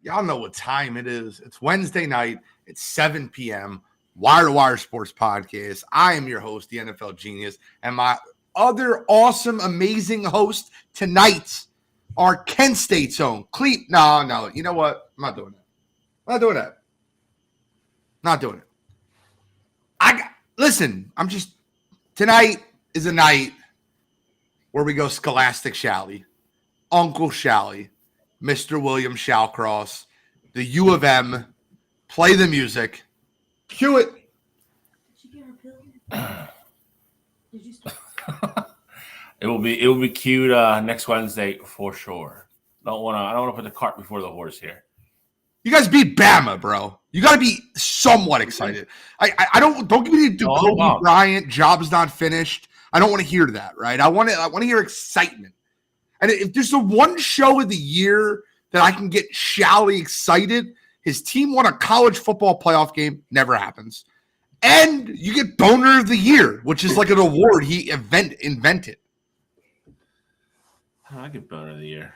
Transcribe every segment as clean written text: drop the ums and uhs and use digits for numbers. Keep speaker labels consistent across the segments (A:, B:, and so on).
A: Y'all know what time it is. It's Wednesday night. It's 7 p.m. Wire2Wire Sports Podcast. I am your host, the NFL Genius, and my other awesome, amazing host tonight are Kent State's own Cleep. No. You know what? I'm not doing that. Listen, tonight is a night where we go Scholastic Shally, Uncle Shally, Mr. William Shallcross, the U of M, play the music, cue it.
B: Did you get our pill? Did you start?
C: It will be cued next Wednesday for sure. I don't want to put the cart before the horse here.
A: You guys beat Bama, bro. You got to be somewhat excited. I don't give me the Kobe Bryant job's not finished. I don't want to hear that, right? I want to hear excitement. And if there's the one show of the year that I can get Shally excited, his team won a college football playoff game. Never happens. And you get Boner of the Year, which is like an award he invented.
C: I get Boner of the Year.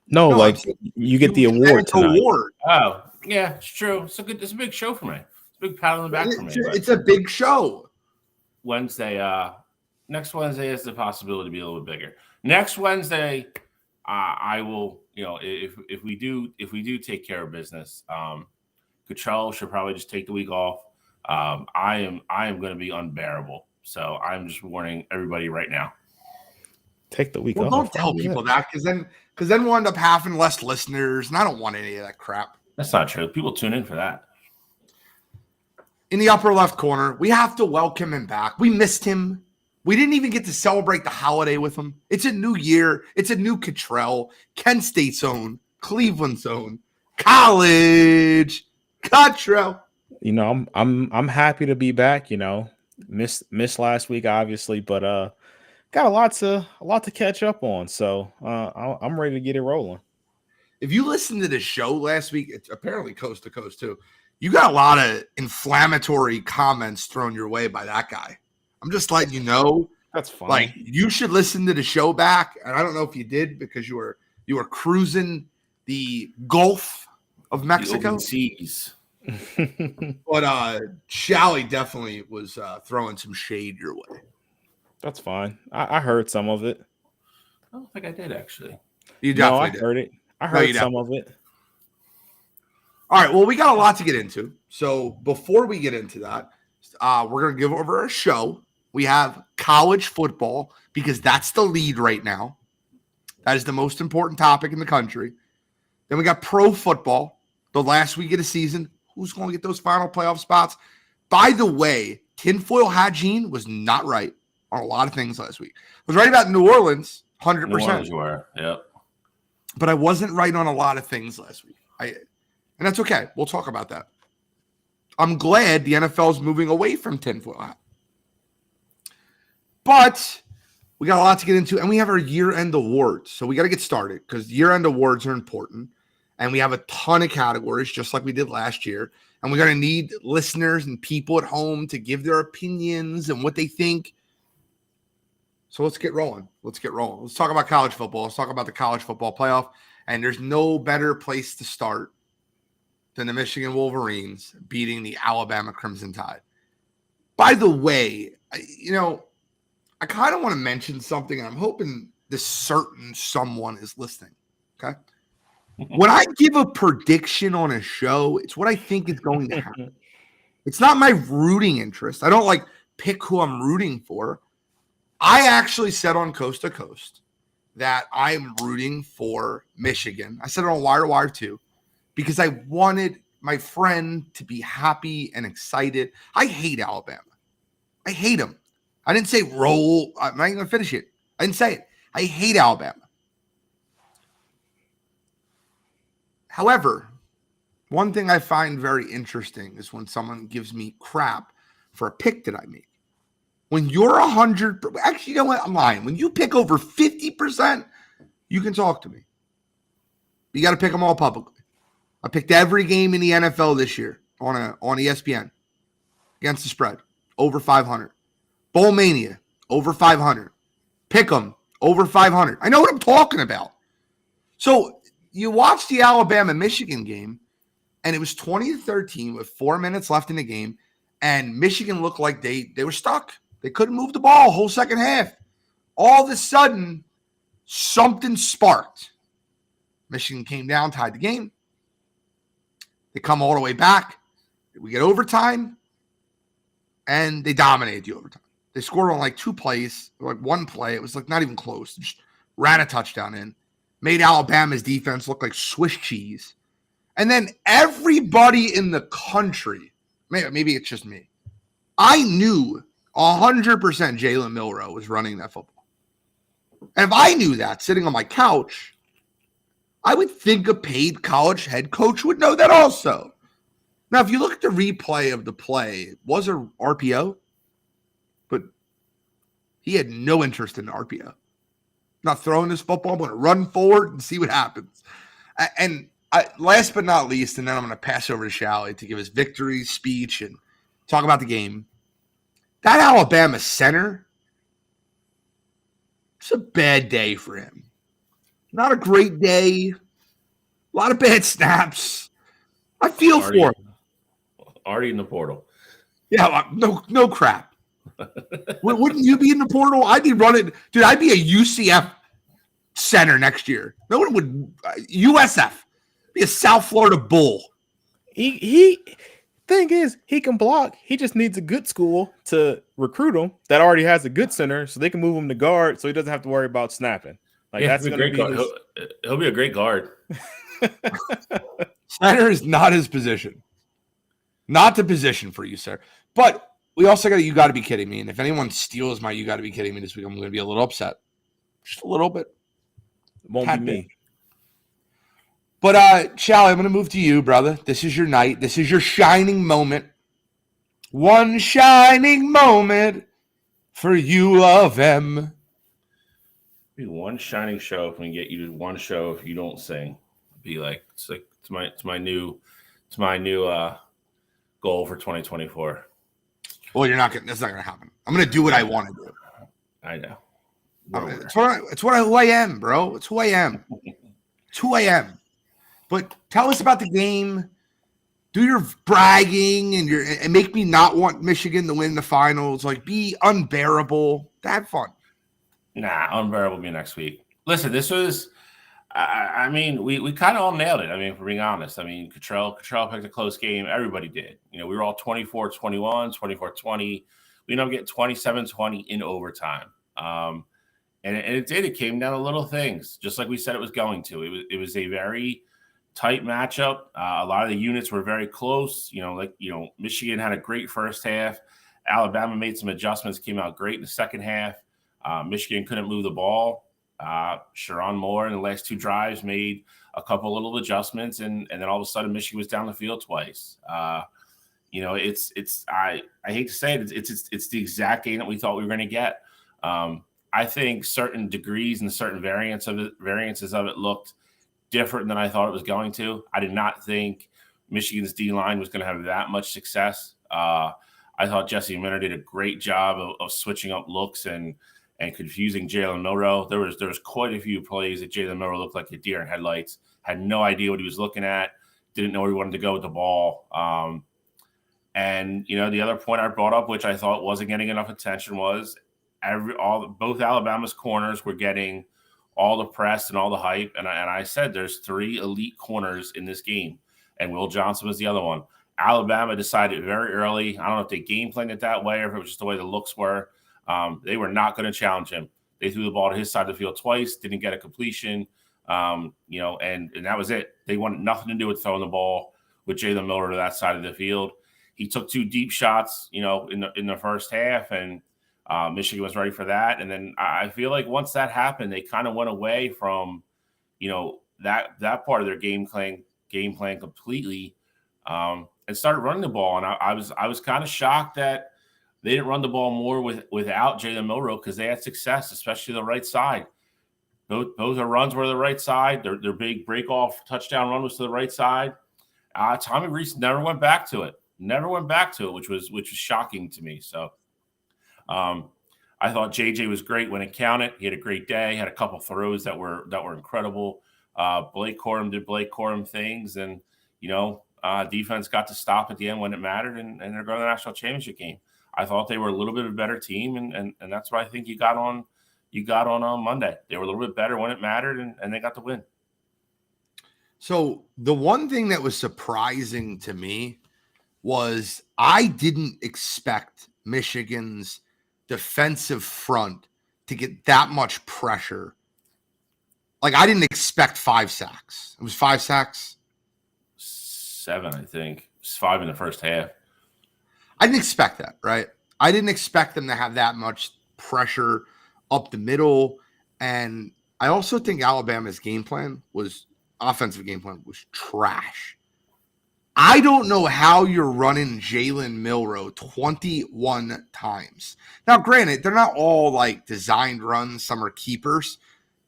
D: No, like you get the award tonight.
C: Oh, yeah, it's true. It's a big show for me. It's a big pat on the back for me.
A: It's a big show.
C: Next Wednesday is the possibility to be a little bit bigger. Next Wednesday, I will, if we do take care of business, Cottrell should probably just take the week off. I am going to be unbearable. So I'm just warning everybody right now.
D: Take the week off.
A: Don't tell people that because then we'll end up having less listeners, and I don't want any of that crap.
C: That's not true. People tune in for that.
A: In the upper left corner, we have to welcome him back. We missed him. We didn't even get to celebrate the holiday with him. It's a new year. It's a new Cottrell, Kent State's own, Cleveland's own, college Cottrell.
D: I'm happy to be back. Missed last week, obviously, but got a lot to catch up on. So I'm ready to get it rolling.
A: If you listened to the show last week, it's apparently coast to coast too. You got a lot of inflammatory comments thrown your way by that guy. I'm just letting you know.
D: That's fine.
A: Like, you should listen to the show back. And I don't know if you did because you were cruising the Gulf of Mexico.
C: The open seas.
A: But Shally definitely was throwing some shade your way.
D: That's fine. I heard some of it.
C: I don't think I did, actually.
A: You definitely
D: did. Heard it. I heard some of it.
A: All right. Well, we got a lot to get into. So before we get into that, we're going to give over our show. We have college football because that's the lead right now. That is the most important topic in the country. Then we got pro football, the last week of the season. Who's going to get those final playoff spots? By the way, Tinfoil Hajin was not right on a lot of things last week. I was right about New Orleans, 100%.
C: New Orleans you were, yep.
A: But I wasn't right on a lot of things last week. And that's okay. We'll talk about that. I'm glad the NFL is moving away from tinfoil hat. But we got a lot to get into, and we have our year-end awards. So we got to get started because year-end awards are important, and we have a ton of categories just like we did last year. And we're going to need listeners and people at home to give their opinions and what they think. So let's get rolling. Let's talk about college football. Let's talk about the college football playoff. And there's no better place to start than the Michigan Wolverines beating the Alabama Crimson Tide. By the way, I kind of want to mention something, and I'm hoping this certain someone is listening, okay? When I give a prediction on a show, it's what I think is going to happen. It's not my rooting interest. I don't pick who I'm rooting for. I actually said on Coast to Coast that I'm rooting for Michigan. I said it on Wire2Wire too, because I wanted my friend to be happy and excited. I hate Alabama. I hate them. I didn't say roll. I'm not even going to finish it. I didn't say it. I hate Alabama. However, one thing I find very interesting is when someone gives me crap for a pick that I make. When you're 100, actually, you know what? I'm lying. When you pick over 50%, you can talk to me. You got to pick them all publicly. I picked every game in the NFL this year on ESPN against the spread, over 500. Bowl Mania, over 500. Pick 'em, over 500. I know what I'm talking about. So you watch the Alabama-Michigan game, and it was 20-13 with 4 minutes left in the game, and Michigan looked like they were stuck. They couldn't move the ball whole second half. All of a sudden, something sparked. Michigan came down, tied the game. They come all the way back. We get overtime, and they dominated the overtime. They scored on like 2 plays, like 1 play. It was like not even close. Just ran a touchdown in. Made Alabama's defense look like Swiss cheese. And then everybody in the country, maybe it's just me, I knew 100% Jalen Milroe was running that football. And if I knew that sitting on my couch, I would think a paid college head coach would know that also. Now, if you look at the replay of the play, it was a RPO, but he had no interest in the RPO. Not throwing this football. I'm going to run forward and see what happens. And last but not least, and then I'm going to pass over to Shally to give his victory speech and talk about the game. That Alabama center, it's a bad day for him. Not a great day. A lot of bad snaps. I feel for him.
C: Already in the portal.
A: Yeah, no crap. Wouldn't you be in the portal? I'd be running. Dude, I'd be a UCF center next year. No one would. USF. Be a South Florida Bull.
D: He thing is, he can block. He just needs a good school to recruit him that already has a good center so they can move him to guard so he doesn't have to worry about snapping. Like that's going to be
C: he'll be a great guard.
A: Center is not his position. Not the position for you, sir. But we also got to be kidding me. And if anyone steals my you got to be kidding me this week, I'm going to be a little upset. Just a little bit.
D: Won't be me.
A: But, Shally, I'm going to move to you, brother. This is your night. This is your shining moment. One shining moment for you of M.
C: Be one shining show if we can get you to one show if you don't sing. Be like it's my new goal for 2024.
A: Well, that's not gonna happen. I'm gonna do what I want to do.
C: I know.
A: It's who I am, bro. It's who I am. It's who I am. But tell us about the game. Do your bragging and make me not want Michigan to win the finals. Like, be unbearable. Have fun.
C: Nah, unbearable will be next week. Listen, this was. I mean, we kind of all nailed it. I mean, for being honest, I mean, Cottrell picked a close game. Everybody did. You know, we were all 24-21, 24-20. We ended up getting 27-20 in overtime. And it did. It came down to little things, just like we said it was going to. It was a very tight matchup. A lot of the units were very close. Michigan had a great first half. Alabama made some adjustments, came out great in the second half. Michigan couldn't move the ball. Sharon Moore in the last 2 drives made a couple little adjustments, and then all of a sudden Michigan was down the field twice. I hate to say it, it's the exact game that we thought we were going to get. I think certain degrees and certain variances of it looked different than I thought it was going to. I did not think Michigan's D-line was going to have that much success. I thought Jesse Minter did a great job of switching up looks and confusing Jalen Milroe. There was quite a few plays that Jalen Milroe looked like a deer in headlights, had no idea what he was looking at, didn't know where he wanted to go with the ball. The other point I brought up, which I thought wasn't getting enough attention, was both Alabama's corners were getting all the press and all the hype. And I said there's 3 elite corners in this game, and Will Johnson was the other one. Alabama decided very early. I don't know if they game planned it that way or if it was just the way the looks were. They were not going to challenge him. They threw the ball to his side of the field twice, didn't get a completion, and that was it. They wanted nothing to do with throwing the ball with Jalen Milroe to that side of the field. He took 2 deep shots, in the first half, and Michigan was ready for that. And then I feel like once that happened, they kind of went away from, that part of their game plan completely, and started running the ball. And I was kind of shocked that they didn't run the ball more without Jalen Milroe because they had success, especially the right side. Both their runs were to the right side. Their big break-off touchdown run was to the right side. Tommy Reese never went back to it, which was shocking to me. So I thought JJ was great when it counted. He had a great day, had a couple throws that were incredible. Blake Corum did Blake Corum things, and defense got to stop at the end when it mattered, and they're going to the national championship game. I thought they were a little bit of a better team, and that's what I think you got on Monday. They were a little bit better when it mattered, and they got the win.
A: So the one thing that was surprising to me was I didn't expect Michigan's defensive front to get that much pressure. Like, I didn't expect 5 sacks. It was 5 sacks?
C: 7, I think. It's 5 in the first half.
A: I didn't expect that, right? I didn't expect them to have that much pressure up the middle. And I also think Alabama's offensive game plan was trash. I don't know how you're running Jalen Milroe 21 times. Now, granted, they're not all like designed runs. Some are keepers.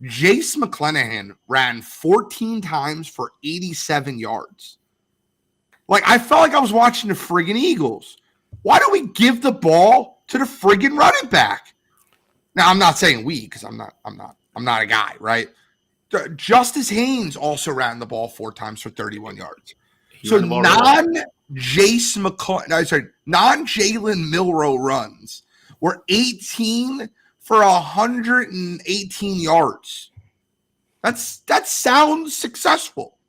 A: Jace McClanahan ran 14 times for 87 yards. Like, I felt like I was watching the friggin' Eagles. Why don't we give the ball to the friggin' running back? Now, I'm not saying we, because I'm not a guy, non-Jace McClanahan 4 times for 31 yards. So non-Jalen Milroe runs were 18 for 118 yards. That sounds successful.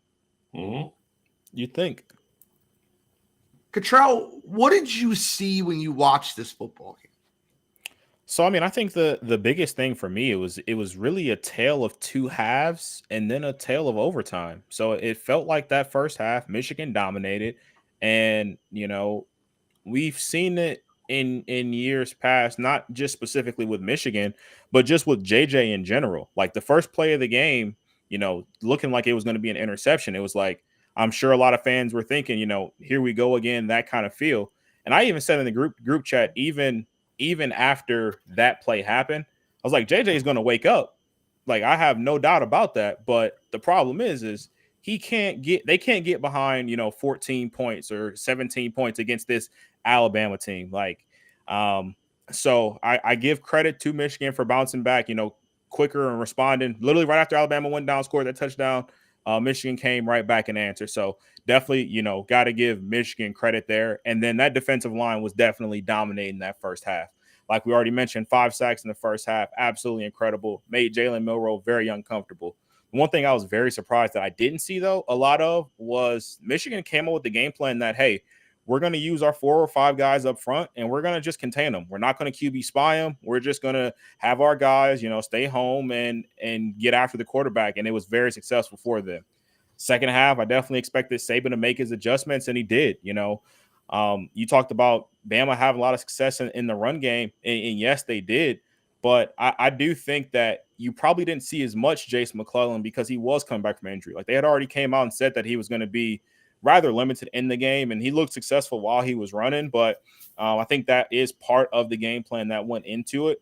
C: Mm-hmm.
D: You think?
A: Cottrell, what did you see when you watched this football game?
D: So, I mean, I think the biggest thing for me, it was really a tale of 2 halves and then a tale of overtime. So it felt like that first half, Michigan dominated. And, we've seen it in years past, not just specifically with Michigan, but just with JJ in general. Like, the first play of the game, looking like it was going to be an interception. It was like, I'm sure a lot of fans were thinking, here we go again, that kind of feel. And I even said in the group chat, even after that play happened, I was like, JJ is going to wake up. Like, I have no doubt about that. But the problem is they can't get behind, 14 points or 17 points against this Alabama team. Like, so I give credit to Michigan for bouncing back, quicker and responding. Literally right after Alabama went down, scored that touchdown, Michigan came right back and answered. So definitely, got to give Michigan credit there. And then that defensive line was definitely dominating that first half. Like we already mentioned, 5 sacks in the first half, absolutely incredible. Made Jalen Milroe very uncomfortable. One thing I was very surprised that I didn't see, though, a lot of was Michigan came up with the game plan that, hey, we're going to use our 4 or 5 guys up front, and we're going to just contain them. We're not going to QB spy them. We're just going to have our guys, stay home and get after the quarterback, and it was very successful for them. Second half, I definitely expected Saban to make his adjustments, and he did. You talked about Bama having a lot of success in the run game, and yes, they did. But I do think that you probably didn't see as much Jace McClellan because he was coming back from injury. Like, they had already came out and said that he was going to be rather limited in the game, and he looked successful while he was running. But I think that is part of the game plan that went into it.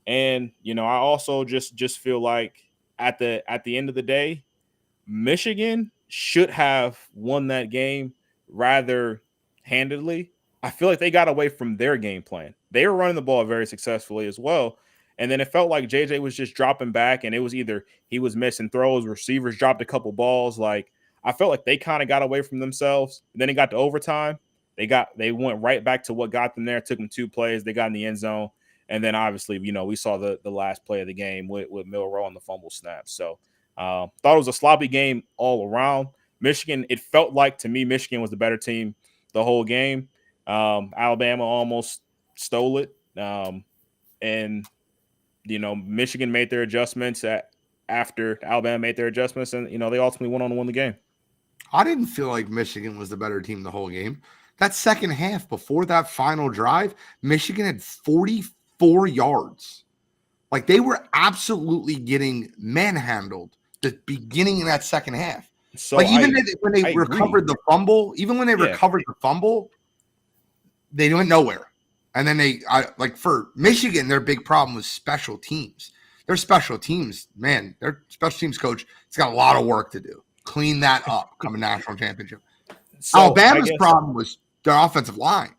D: And, I also just feel like at the end of the day, Michigan should have won that game rather handedly. I feel like they got away from their game plan. They were running the ball very successfully as well. And then it felt like JJ was just dropping back, and it was either he was missing throws, receivers dropped a couple balls. Like, I felt like they kind of got away from themselves. And then it got to overtime. They went right back to what got them there. It took them 2 plays. They got in the end zone. And then obviously, we saw the last play of the game with Milroe on the fumble snap. So thought it was a sloppy game all around. Michigan, it felt like to me, Michigan was the better team the whole game. Alabama almost stole it. And Michigan made their adjustments after Alabama made their adjustments, and they ultimately went on to win the game.
A: I didn't feel like Michigan was the better team the whole game. That second half, before that final drive, Michigan had 44 yards. Like, they were absolutely getting manhandled the beginning of that second half. So like, even when they recovered the fumble, they went nowhere. And then for Michigan, their big problem was special teams. Their special teams, man, their special teams coach has got a lot of work to do. Clean that up, come a national championship. So Alabama's problem was their offensive line.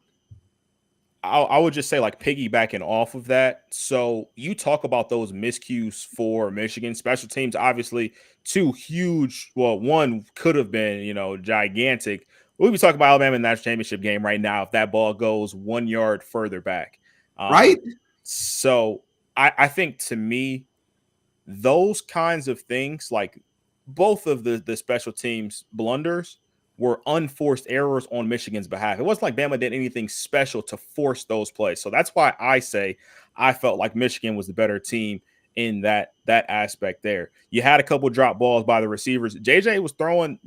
D: I would just say, like, piggybacking off of that. So you talk about those miscues for Michigan special teams. Obviously, two huge. Well, one could have been, gigantic. We'll be talking about Alabama in the national championship game right now if that ball goes 1 yard further back.
A: Right.
D: So I think, to me, those kinds of things, like both of the special teams blunders, were unforced errors on Michigan's behalf. It wasn't like Bama did anything special to force those plays. So that's why I say I felt like Michigan was the better team in that aspect there. You had a couple drop balls by the receivers. JJ was throwing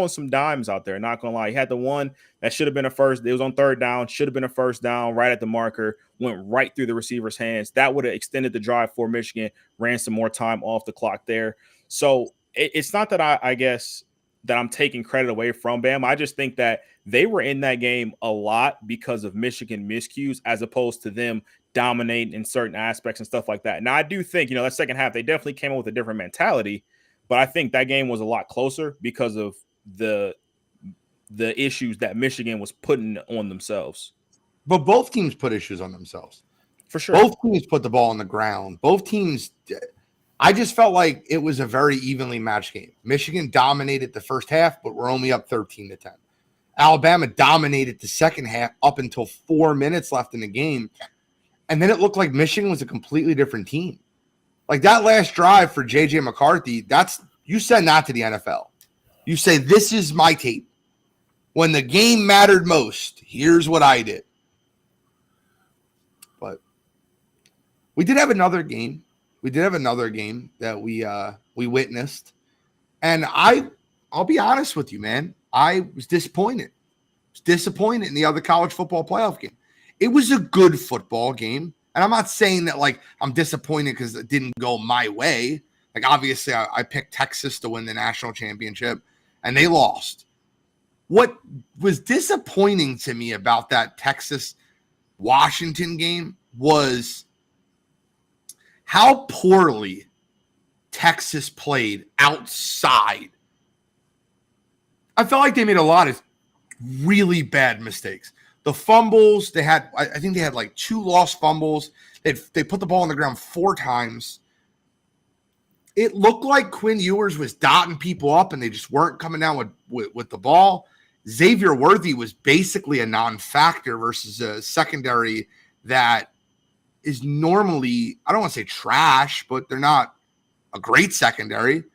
D: some dimes out there, not gonna lie. He had the one that should have been a first. It was on third down, should have been a first down right at the marker, went right through the receiver's hands. That would have extended the drive for Michigan, ran some more time off the clock there. So it's not that I guess that I'm taking credit away from Bama. I just think that they were in that game a lot because of Michigan miscues as opposed to them dominating in certain aspects and stuff like that. Now, I do think, that second half, they definitely came up with a different mentality, but I think that game was a lot closer because of the issues that Michigan was putting on themselves.
A: But both teams put issues on themselves.
D: For sure.
A: Both teams put the ball on the ground. Both teams – I just felt like it was a very evenly matched game. Michigan dominated the first half, but we're only up 13-10. Alabama dominated the second half up until 4 minutes left in the game. And then it looked like Michigan was a completely different team. Like that last drive for J.J. McCarthy, you send that to the NFL. You say, this is my tape. When the game mattered most, here's what I did. But we did have another game. That we witnessed. And I'll be honest with you, man. I was disappointed. In the other college football playoff game. It was a good football game. And I'm not saying that like I'm disappointed because it didn't go my way. Like obviously I picked Texas to win the national championship and they lost. What was disappointing to me about that Texas-Washington game was how poorly Texas played outside. I felt like they made a lot of really bad mistakes. The fumbles, I think they had like 2 lost fumbles. They put the ball on the ground 4 times. It looked like Quinn Ewers was dotting people up and they just weren't coming down with the ball. Xavier Worthy was basically a non-factor versus a secondary that is normally, I don't want to say trash, but they're not a great secondary.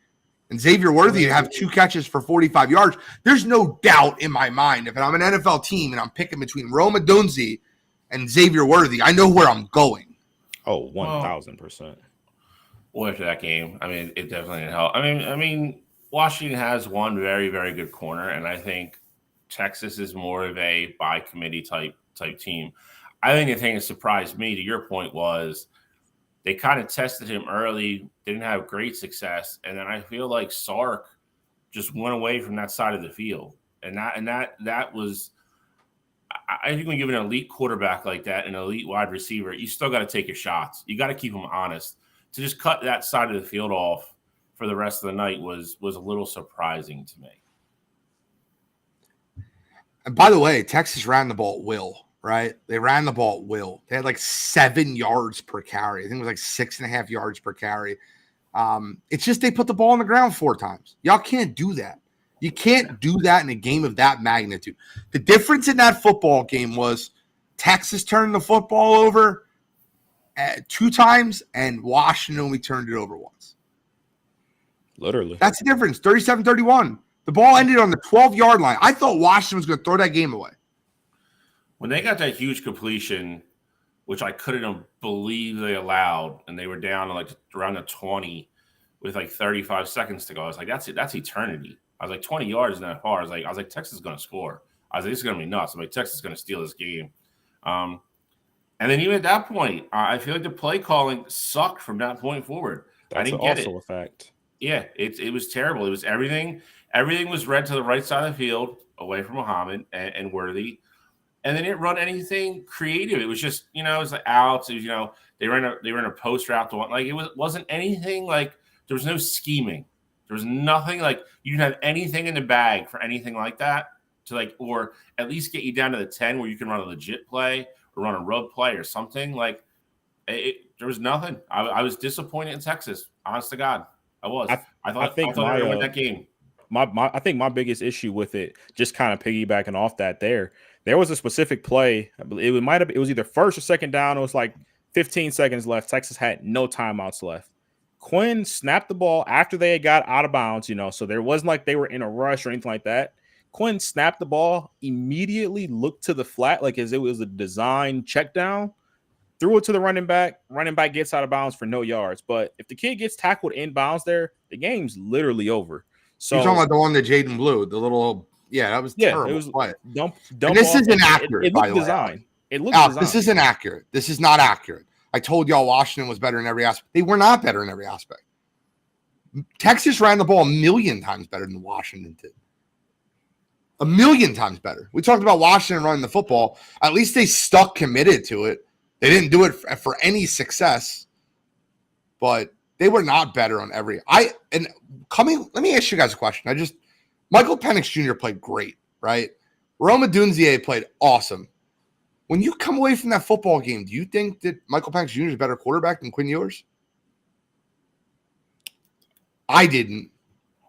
A: And Xavier Worthy to have 2 catches for 45 yards. There's no doubt in my mind, if I'm an NFL team and I'm picking between Rome Odunze and Xavier Worthy, I know where I'm going.
D: Oh, 1,000%.
C: Well, after that game, I mean, it definitely didn't help. I mean, Washington has one very, very good corner, and I think Texas is more of a by committee type team. I think the thing that surprised me, to your point, was they kind of tested him early, didn't have great success, and then I feel like Sark just went away from that side of the field, and that was. I think when you give an elite quarterback like that, an elite wide receiver, you still got to take your shots. You got to keep them honest. To just cut that side of the field off for the rest of the night was a little surprising to me.
A: And by the way, Texas ran the ball at will. Right? They ran the ball at will. They had like 7 yards per carry. I think it was like 6.5 yards per carry. It's just they put the ball on the ground 4 times. Y'all can't do that. You can't do that in a game of that magnitude. The difference in that football game was Texas turned the football over 2 times and Washington only turned it over once.
D: Literally.
A: That's the difference, 37-31. The ball ended on the 12-yard line. I thought Washington was going to throw that game away.
C: When they got that huge completion, which I couldn't believe they allowed, and they were down to like around the 20 with like 35 seconds to go, I was like, that's eternity. I was like, 20 yards isn't that far. I was like, Texas is going to score. I was like, this is going to be nuts. I'm like, Texas is going to steal this game. And then even at that point, I feel like the play calling sucked from that point forward. I didn't get it.
D: Also a fact.
C: Yeah, it was terrible. It was everything. Everything was read to the right side of the field, away from Muhammad and Worthy. And they didn't run anything creative. It was just, it was like outs. It was, they ran a post route to one. Like it wasn't anything like there was no scheming. There was nothing like you didn't have anything in the bag for anything like that to like, or at least get you down to the 10 where you can run a legit play or run a rub play or something. Like there was nothing. I was disappointed in Texas. Honest to God, I was. I thought they would win that game.
D: I think my biggest issue with it, just kind of piggybacking off that, there was a specific play. It was either first or second down. It was like 15 seconds left. Texas had no timeouts left. Quinn snapped the ball after they had got out of bounds, so there wasn't like they were in a rush or anything like that. Quinn snapped the ball, immediately looked to the flat like as it was a design check down, threw it to the running back. Running back gets out of bounds for no yards. But if the kid gets tackled in bounds there, the game's literally over. So
A: you're talking about the one that Jaden blew, the little that was terrible.
D: It was dump
A: and this isn't accurate.
D: It looked designed. It looked designed.
A: This isn't accurate. This is not accurate. I told y'all Washington was better in every aspect. They were not better in every aspect. Texas ran the ball a million times better than Washington did. A million times better. We talked about Washington running the football. At least they stuck committed to it. They didn't do it for any success, but they were not better on every. Let me ask you guys a question. Michael Penix Jr. played great, right? Rome Odunze played awesome. When you come away from that football game, do you think that Michael Penix Jr. is a better quarterback than Quinn Ewers? I didn't.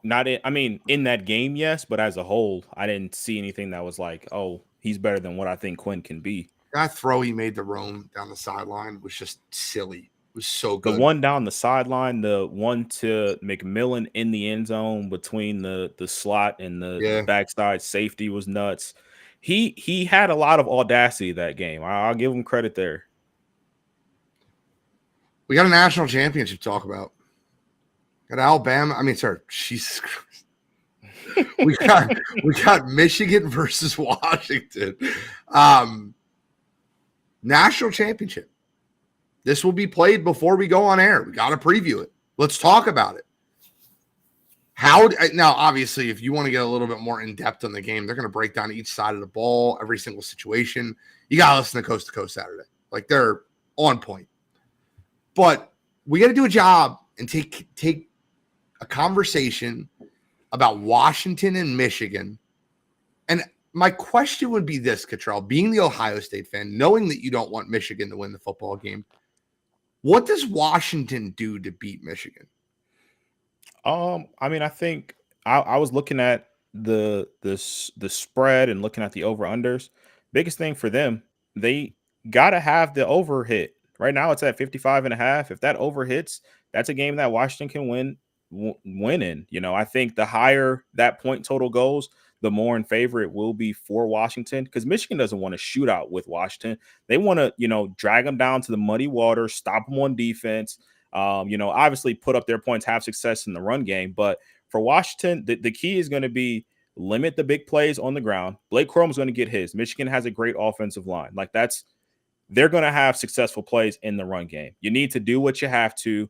D: In that game, yes, but as a whole, I didn't see anything that was like, oh, he's better than what I think Quinn can be.
A: That throw he made to Rome down the sideline was just silly. It was so good.
D: The one down the sideline, the one to McMillan in the end zone between the slot and the backside safety was nuts. He had a lot of audacity that game. I'll give him credit there.
A: We got a national championship to talk about. Got Alabama. Jesus Christ. we got Michigan versus Washington. National championship. This will be played before we go on air. We got to preview it. Let's talk about it. Now, obviously, if you want to get a little bit more in depth on the game, they're going to break down each side of the ball, every single situation. You got to listen to Coast Saturday. Like, they're on point. But we got to do a job and take a conversation about Washington and Michigan. And my question would be this, Cottrell, being the Ohio State fan, knowing that you don't want Michigan to win the football game, what does Washington do to beat Michigan?
D: I think I was looking at the spread and looking at the over-unders. Biggest thing for them, they got to have the over hit. Right now it's at 55.5. If that over hits, that's a game that Washington can win in. I think the higher that point total goes, the more in favor it will be for Washington, because Michigan doesn't want to shoot out with Washington. They want to, drag them down to the muddy water, stop them on defense, obviously put up their points, have success in the run game. But for Washington, the key is going to be limit the big plays on the ground. Blake Corum is going to get his. Michigan has a great offensive line. They're going to have successful plays in the run game. You need to do what you have to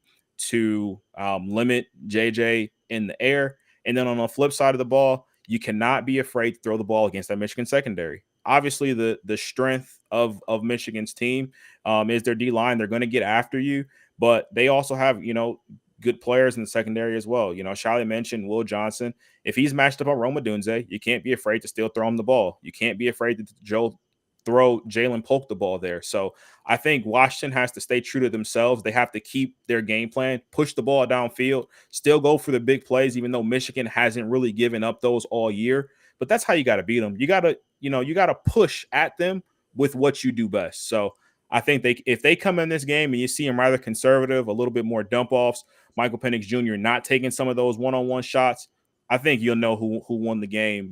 D: limit JJ in the air. And then on the flip side of the ball, you cannot be afraid to throw the ball against that Michigan secondary. Obviously, the strength of Michigan's team is their D-line. They're going to get after you, but they also have, good players in the secondary as well. Shiley mentioned Will Johnson. If he's matched up on Rome Odunze, you can't be afraid to still throw him the ball. You can't be afraid to throw Jalen Polk the ball there. So I think Washington has to stay true to themselves. They have to keep their game plan, push the ball downfield, still go for the big plays, even though Michigan hasn't really given up those all year. But that's how you got to beat them. You got to push at them with what you do best. So I think if they come in this game and you see them rather conservative, a little bit more dump offs, Michael Penix Jr. not taking some of those one-on-one shots, I think you'll know who won the game,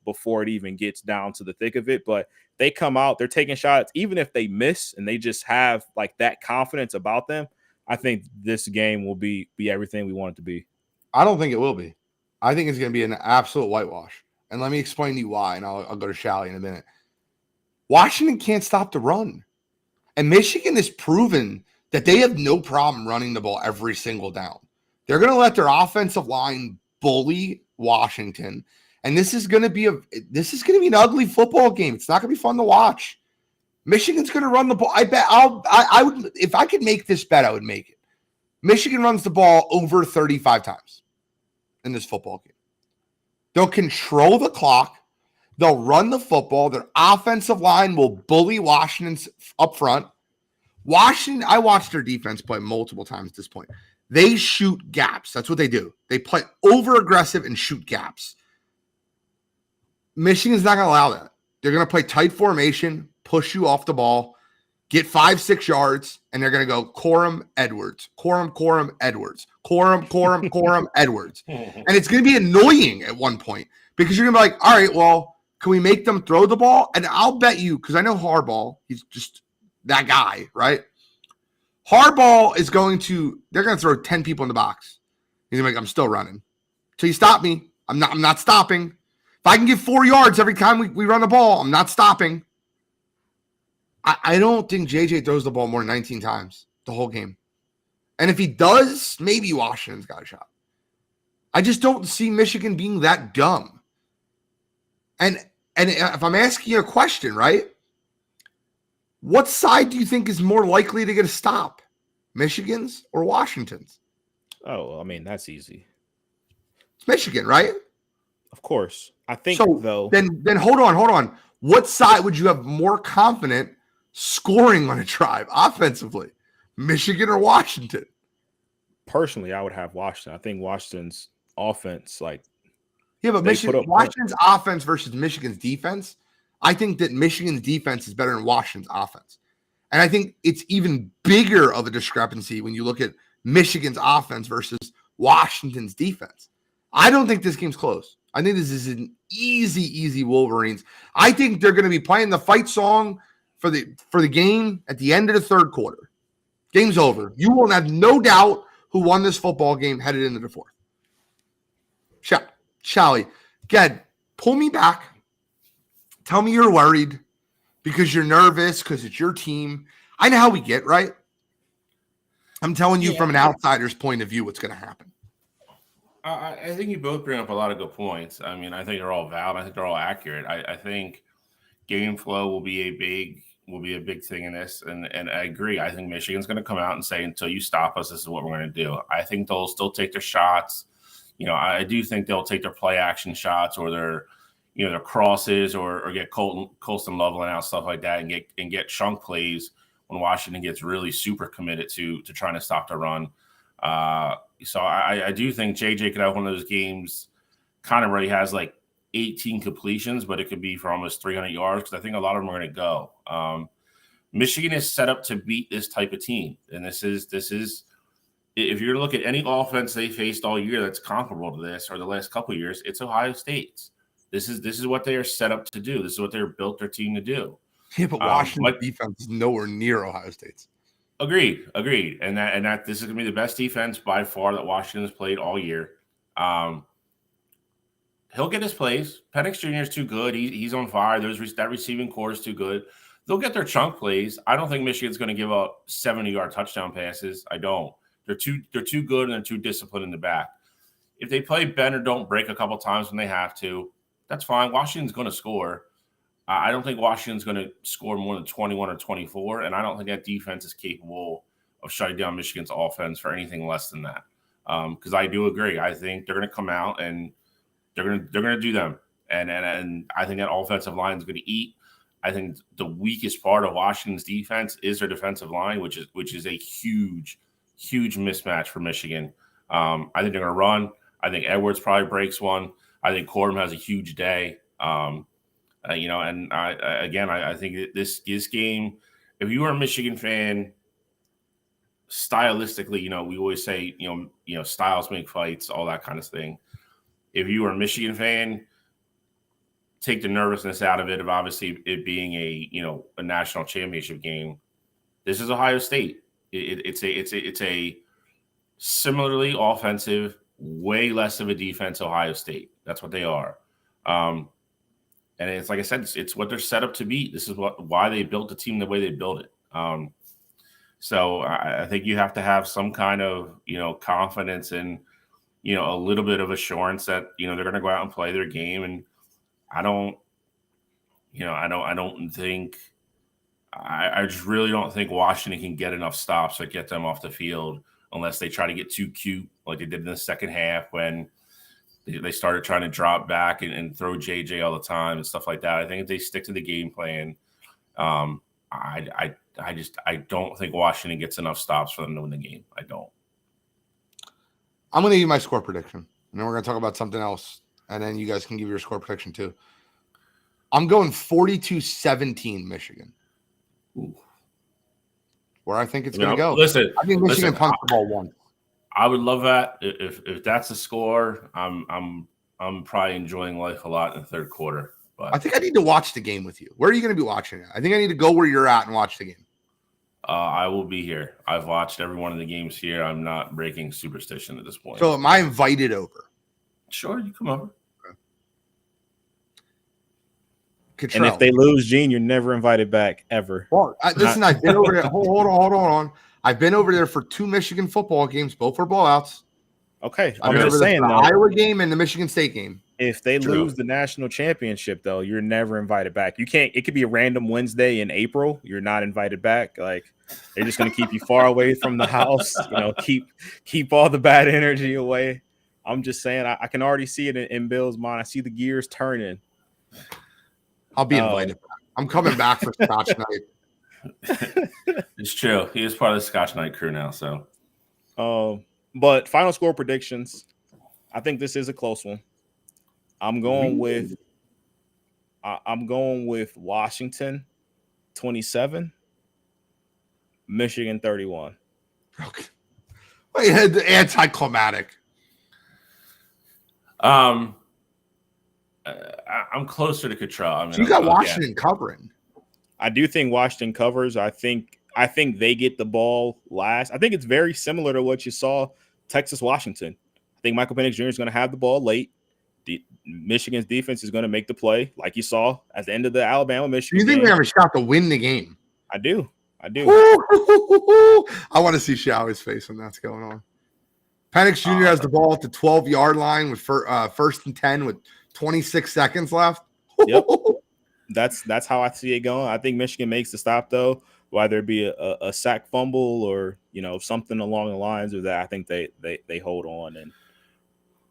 D: before it even gets down to the thick of it. But they come out, they're taking shots, even if they miss and they just have that confidence about them. I think this game will be everything we want it to be.
A: I don't think it will be. I think it's going to be an absolute whitewash. And let me explain to you why, and I'll go to Shally in a minute. Washington can't stop the run. And Michigan has proven that they have no problem running the ball every single down. They're going to let their offensive line bully Washington. And this is going to be an ugly football game. It's not going to be fun to watch. Michigan's going to run the ball. I bet I would, if I could make this bet, I would make it. Michigan runs the ball over 35 times in this football game. They'll control the clock. They'll run the football. Their offensive line will bully Washington's up front. Washington, I watched their defense play multiple times at this point. They shoot gaps. That's what they do. They play over-aggressive and shoot gaps. Michigan's not going to allow that. They're going to play tight formation, push you off the ball, get 5-6 yards, and they're going to go Corum, Edwards, Corum, Edwards, Corum, Edwards. And it's going to be annoying at one point because you're going to be like, all right, well, can we make them throw the ball? And I'll bet you, because I know Harbaugh, he's just that guy, right? Harbaugh is they're going to throw 10 people in the box. He's going to be like, I'm still running. So you stop me. I'm not stopping. If I can get 4 yards every time we run the ball, I'm not stopping. I don't think JJ throws the ball more than 19 times the whole game. And if he does, maybe Washington's got a shot. I just don't see Michigan being that dumb. And if I'm asking you a question, right? What side do you think is more likely to get a stop? Michigan's or Washington's?
D: Oh, well, I mean, that's easy.
A: It's Michigan, right?
D: Of course. I think,
A: so,
D: though.
A: Then hold on. What side would you have more confident scoring on a drive offensively? Michigan or Washington?
D: Personally, I would have Washington. I think Washington's offense,
A: but Washington's offense versus Michigan's defense, I think that Michigan's defense is better than Washington's offense. And I think it's even bigger of a discrepancy when you look at Michigan's offense versus Washington's defense. I don't think this game's close. I think this is an easy Wolverines. I think they're going to be playing the fight song for the game at the end of the third quarter. Game's over. You will have no doubt who won this football game headed into the fourth. Shelly, again, pull me back. Tell me you're worried because you're nervous because it's your team. I know how we get, right? I'm telling you from an outsider's point of view what's going to happen.
C: I think you both bring up a lot of good points. I mean, I think they're all valid. I think they're all accurate. I think game flow will be a big thing in this, and I agree. I think Michigan's going to come out and say, until you stop us, this is what we're going to do. I think they'll still take their shots. I do think they'll take their play action shots or their crosses or get Colston Loveland out, stuff like that, and get chunk plays when Washington gets really super committed to trying to stop the run. So I do think JJ could have one of those games kind of where he has like 18 completions, but it could be for almost 300 yards because I think a lot of them are going to go. Michigan is set up to beat this type of team. And this is if you look at any offense they faced all year that's comparable to this or the last couple of years, it's Ohio State's. This is what they are set up to do. This is what they're built their team to do.
A: Yeah, but Washington's defense is nowhere near Ohio State's.
C: Agreed. And that this is going to be the best defense by far that Washington has played all year. He'll get his plays. Penix Jr. is too good. He's on fire. That receiving core is too good. They'll get their chunk plays. I don't think Michigan's going to give up 70-yard touchdown passes. I don't. They're too good and they're too disciplined in the back. If they play bend or don't break a couple times when they have to, that's fine. Washington's going to score. I don't think Washington's going to score more than 21 or 24, and I don't think that defense is capable of shutting down Michigan's offense for anything less than that. Because I do agree. I think they're going to come out and they're going to do them, and I think that offensive line is going to eat. I think the weakest part of Washington's defense is their defensive line, which is a huge mismatch for Michigan. I think they're going to run. I think Edwards probably breaks one. I think Corum has a huge day. And I think that this game, if you are a Michigan fan, stylistically, we always say, styles make fights, all that kind of thing. If you are a Michigan fan, take the nervousness out of it of obviously it being a national championship game. This is Ohio State. It's a similarly offensive, way less of a defense Ohio State. That's what they are. And it's like I said, it's what they're set up to beat. This is why they built the team the way they built it. So I think you have to have some kind of, confidence and, a little bit of assurance that, they're going to go out and play their game. And I just really don't think Washington can get enough stops or get them off the field unless they try to get too cute like they did in the second half when They started trying to drop back and throw JJ all the time and stuff like that. I think if they stick to the game plan, I don't think Washington gets enough stops for them to win the game. I don't.
A: I'm going to give you my score prediction, and then we're going to talk about something else, and then you guys can give your score prediction too. I'm going 42-17 Michigan.
C: Ooh.
A: Where I think it's going to go.
C: Listen,
A: I think Michigan punts the ball once.
C: I would love that if that's the score. I'm probably enjoying life a lot in the third quarter. But
A: I think I need to watch the game with you. Where are you going to be watching it? I think I need to go where you're at and watch the game.
C: I will be here. I've watched every one of the games here. I'm not breaking superstition at this point.
A: So am I invited over?
C: Sure, you come over.
A: Cottrell.
D: And if they lose, Gene, you're never invited back ever.
A: Well, listen, I've been over there. Hold on. I've been over there for 2 Michigan football games. Both were blowouts.
D: Okay,
A: I'm
D: I'm just saying
A: the
D: though,
A: Iowa game and the Michigan State game.
D: if they lose the national championship, though, you're never invited back. You can't. It could be a random Wednesday in April. You're not invited back. Like they're just going to keep you far away from the house. You know, keep all the bad energy away. I'm just saying. I can already see it in Bill's mind. I see the gears turning.
A: I'll be invited back. I'm coming back for Scotch night.
C: It's true. He is part of the Scotch Night crew now. So,
D: but final score predictions. I think this is a close one. I'm going with Washington 27, Michigan 31.
A: Okay. Wait, the anticlimactic.
C: I'm closer to Cottrell. I mean,
A: So you got Washington covering.
D: I do think Washington covers. I think they get the ball last. I think it's very similar to what you saw Texas Washington. I think Michael Penix Jr. is going to have the ball late. Michigan's defense is going to make the play, like you saw at the end of the Alabama-Michigan
A: You think
D: game.
A: they have a shot to win the game?
D: I do.
A: I want to see Showers' face when that's going on. Penix Jr. has the ball at the 12-yard line with first and 10 with 26 seconds left.
D: Yep. That's how I see it going. I think Michigan makes the stop, though, whether it be a sack fumble or, you know, something along the lines of that. I think they hold on. And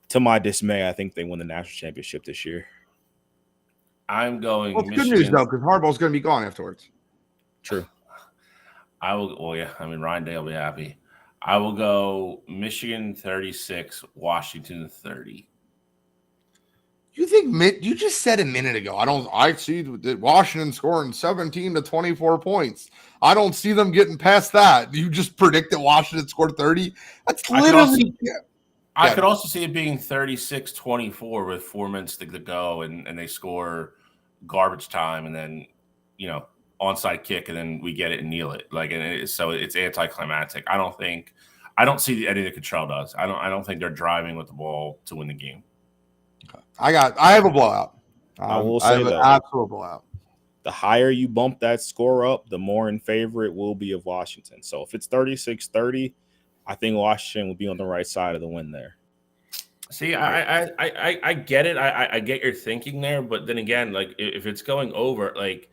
D: to my dismay, I think they win the national championship this year.
C: I'm going.
A: Well, it's
C: Michigan.
A: good news, though, because Harbaugh's going to be gone afterwards.
D: True.
C: I will. Well, yeah. I mean, Ryan Day will be happy. I will go Michigan 36, Washington 30.
A: You think you just said a minute ago? I see Washington scoring 17 to 24 points. I don't see them getting past that. You just predicted Washington scored 30. That's literally.
C: I could also see it being 36-24 with 4 minutes to go, and they score garbage time, and then, you know, onside kick, and then we get it and kneel it. So it's anticlimactic. I don't see anything that Cottrell does. I don't think they're driving with the ball to win the game.
A: Okay. I have a blowout.
D: I will say
A: an
D: that
A: absolute blowout.
D: the higher you bump that score up, the more in favor it will be of Washington. So if it's 36-30, I think Washington will be on the right side of the win there.
C: See, I get it. I get your thinking there, but then again, like if it's going over, like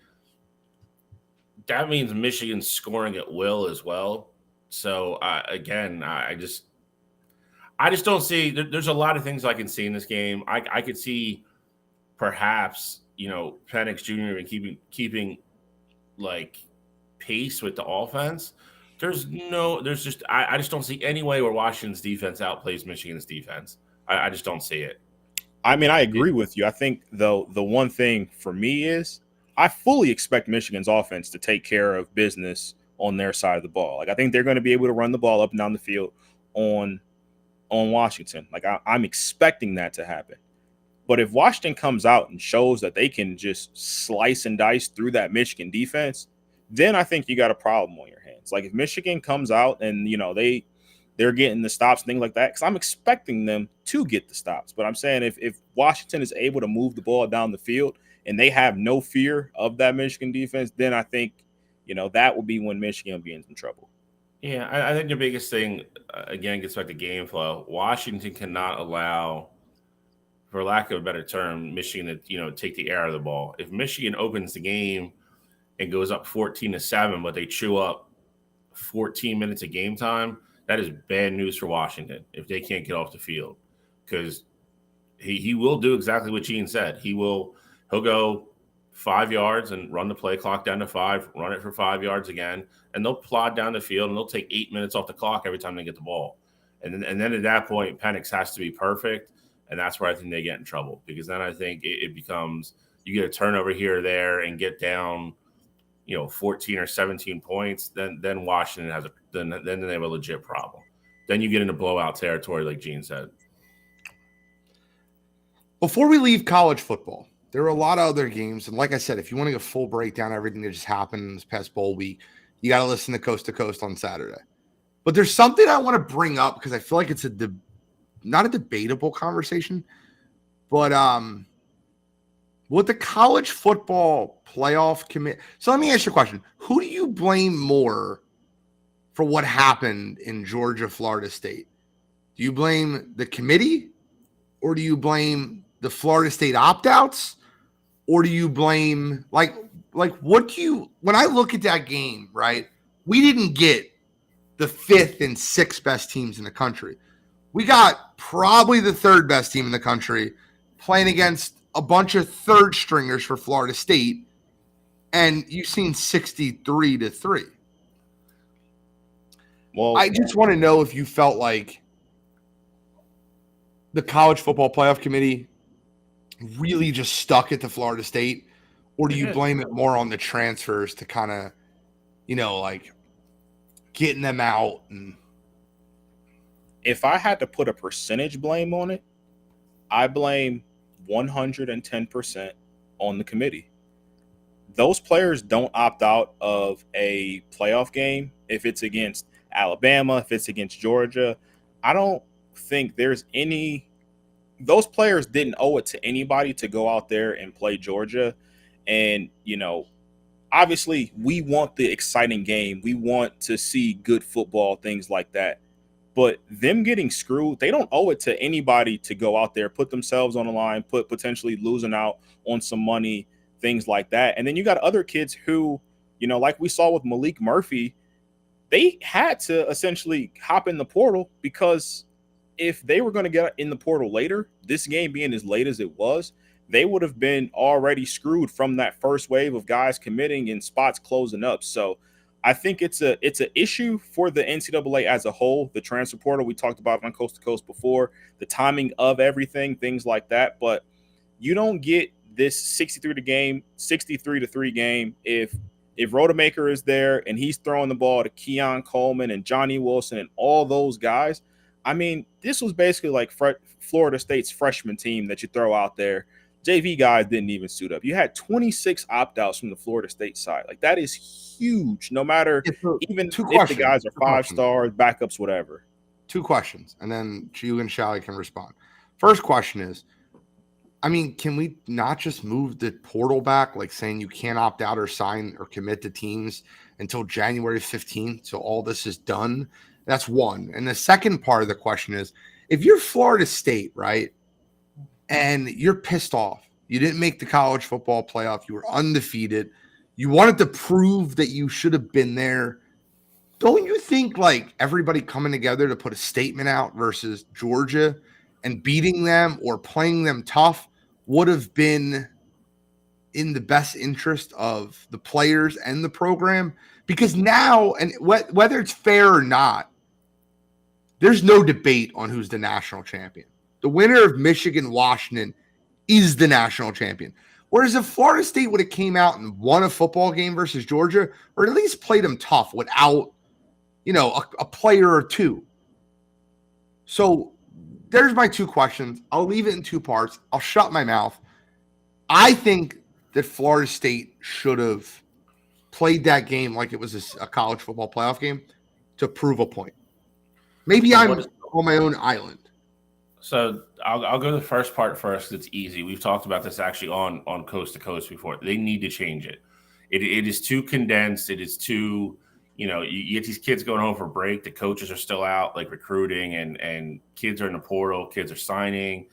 C: that means Michigan's scoring at will as well. So I just don't see. There's a lot of things I can see in this game. I could see perhaps, you know, Penix Jr. and keeping like pace with the offense. I just don't see any way where Washington's defense outplays Michigan's defense. I just don't see it.
D: I mean, I agree with you. I think, though, the one thing for me is I fully expect Michigan's offense to take care of business on their side of the ball. Like, I think they're going to be able to run the ball up and down the field on Washington. Like, I'm expecting that to happen. But if Washington comes out and shows that they can just slice and dice through that Michigan defense, then I think you got a problem on your hands. Like, if Michigan comes out and, you know, they're getting the stops and things like that, because I'm expecting them to get the stops. But I'm saying if Washington is able to move the ball down the field and they have no fear of that Michigan defense, then I think, you know, that will be when Michigan will be in some trouble.
C: Yeah, I think the biggest thing, again, gets back to game flow. Washington cannot allow, for lack of a better term, Michigan to, you know, take the air out of the ball. If Michigan opens the game and goes up 14-7, but they chew up 14 minutes of game time, that is bad news for Washington if they can't get off the field. Because he will do exactly what Gene said. He'll go 5 yards and run the play clock down to 5, run it for 5 yards again, and they'll plod down the field and they'll take 8 minutes off the clock every time they get the ball. And then at that point, Penix has to be perfect, and that's where I think they get in trouble, because then I think it becomes you get a turnover here or there and get down, 14 or 17 points, then Washington has then they have a legit problem. Then you get into blowout territory, like Gene said.
A: Before we leave college football, there are a lot of other games. And like I said, if you want to get a full breakdown of everything that just happened this past bowl week, you got to listen to Coast on Saturday. But there's something I want to bring up because I feel like it's not a debatable conversation, but with the college football playoff committee. So let me ask you a question. Who do you blame more for what happened in Georgia, Florida State? Do you blame the committee, or do you blame the Florida State opt-outs, or do you blame like what do you, when I look at that game, right? We didn't get the 5th and 6th best teams in the country. We got probably the 3rd best team in the country playing against a bunch of 3rd stringers for Florida State, and you've seen 63-3. Well, I just want to know if you felt like the college football playoff committee really just stuck it to Florida State, or do you blame it more on the transfers to kind of, like getting them out? And
D: if I had to put a percentage blame on it, I blame 110% on the committee. Those players don't opt out of a playoff game if it's against Alabama, if it's against Georgia. I don't think there's any – those players didn't owe it to anybody to go out there and play Georgia. And, obviously we want the exciting game. We want to see good football, things like that. But them getting screwed, they don't owe it to anybody to go out there, put themselves on the line, potentially losing out on some money, things like that. And then you got other kids who, like we saw with Malik Murphy, they had to essentially hop in the portal, because if they were going to get in the portal later, this game being as late as it was, they would have been already screwed from that first wave of guys committing and spots closing up. So I think it's an issue for the NCAA as a whole. The transfer portal, we talked about it on Coast to Coast before, the timing of everything, things like that. But you don't get this 63-3 game if Rodemaker is there and he's throwing the ball to Keon Coleman and Johnny Wilson and all those guys. I mean, this was basically like Florida State's freshman team that you throw out there. JV guys didn't even suit up. You had 26 opt-outs from the Florida State side. Like, that is huge, no matter if the guys are 5 stars, backups, whatever.
A: 2 questions, and then you and Shally can respond. First question is, can we not just move the portal back, like saying you can't opt out or sign or commit to teams until January 15th, so all this is done? That's one. And the second part of the question is, if you're Florida State, right, and you're pissed off, you didn't make the college football playoff, you were undefeated, you wanted to prove that you should have been there, don't you think like everybody coming together to put a statement out versus Georgia and beating them or playing them tough would have been in the best interest of the players and the program? Because now, and whether it's fair or not, there's no debate on who's the national champion. The winner of Michigan-Washington is the national champion. Whereas if Florida State would have came out and won a football game versus Georgia, or at least played them tough without, a player or two. So there's my 2 questions. I'll leave it in 2 parts. I'll shut my mouth. I think that Florida State should have played that game like it was a college football playoff game to prove a point. Maybe I'm on my own island.
C: So I'll go to the first part first. It's easy. We've talked about this actually on Coast to Coast before. They need to change it. It is too condensed. It is too, you get these kids going home for break. The coaches are still out, like recruiting, and kids are in the portal. Kids are signing.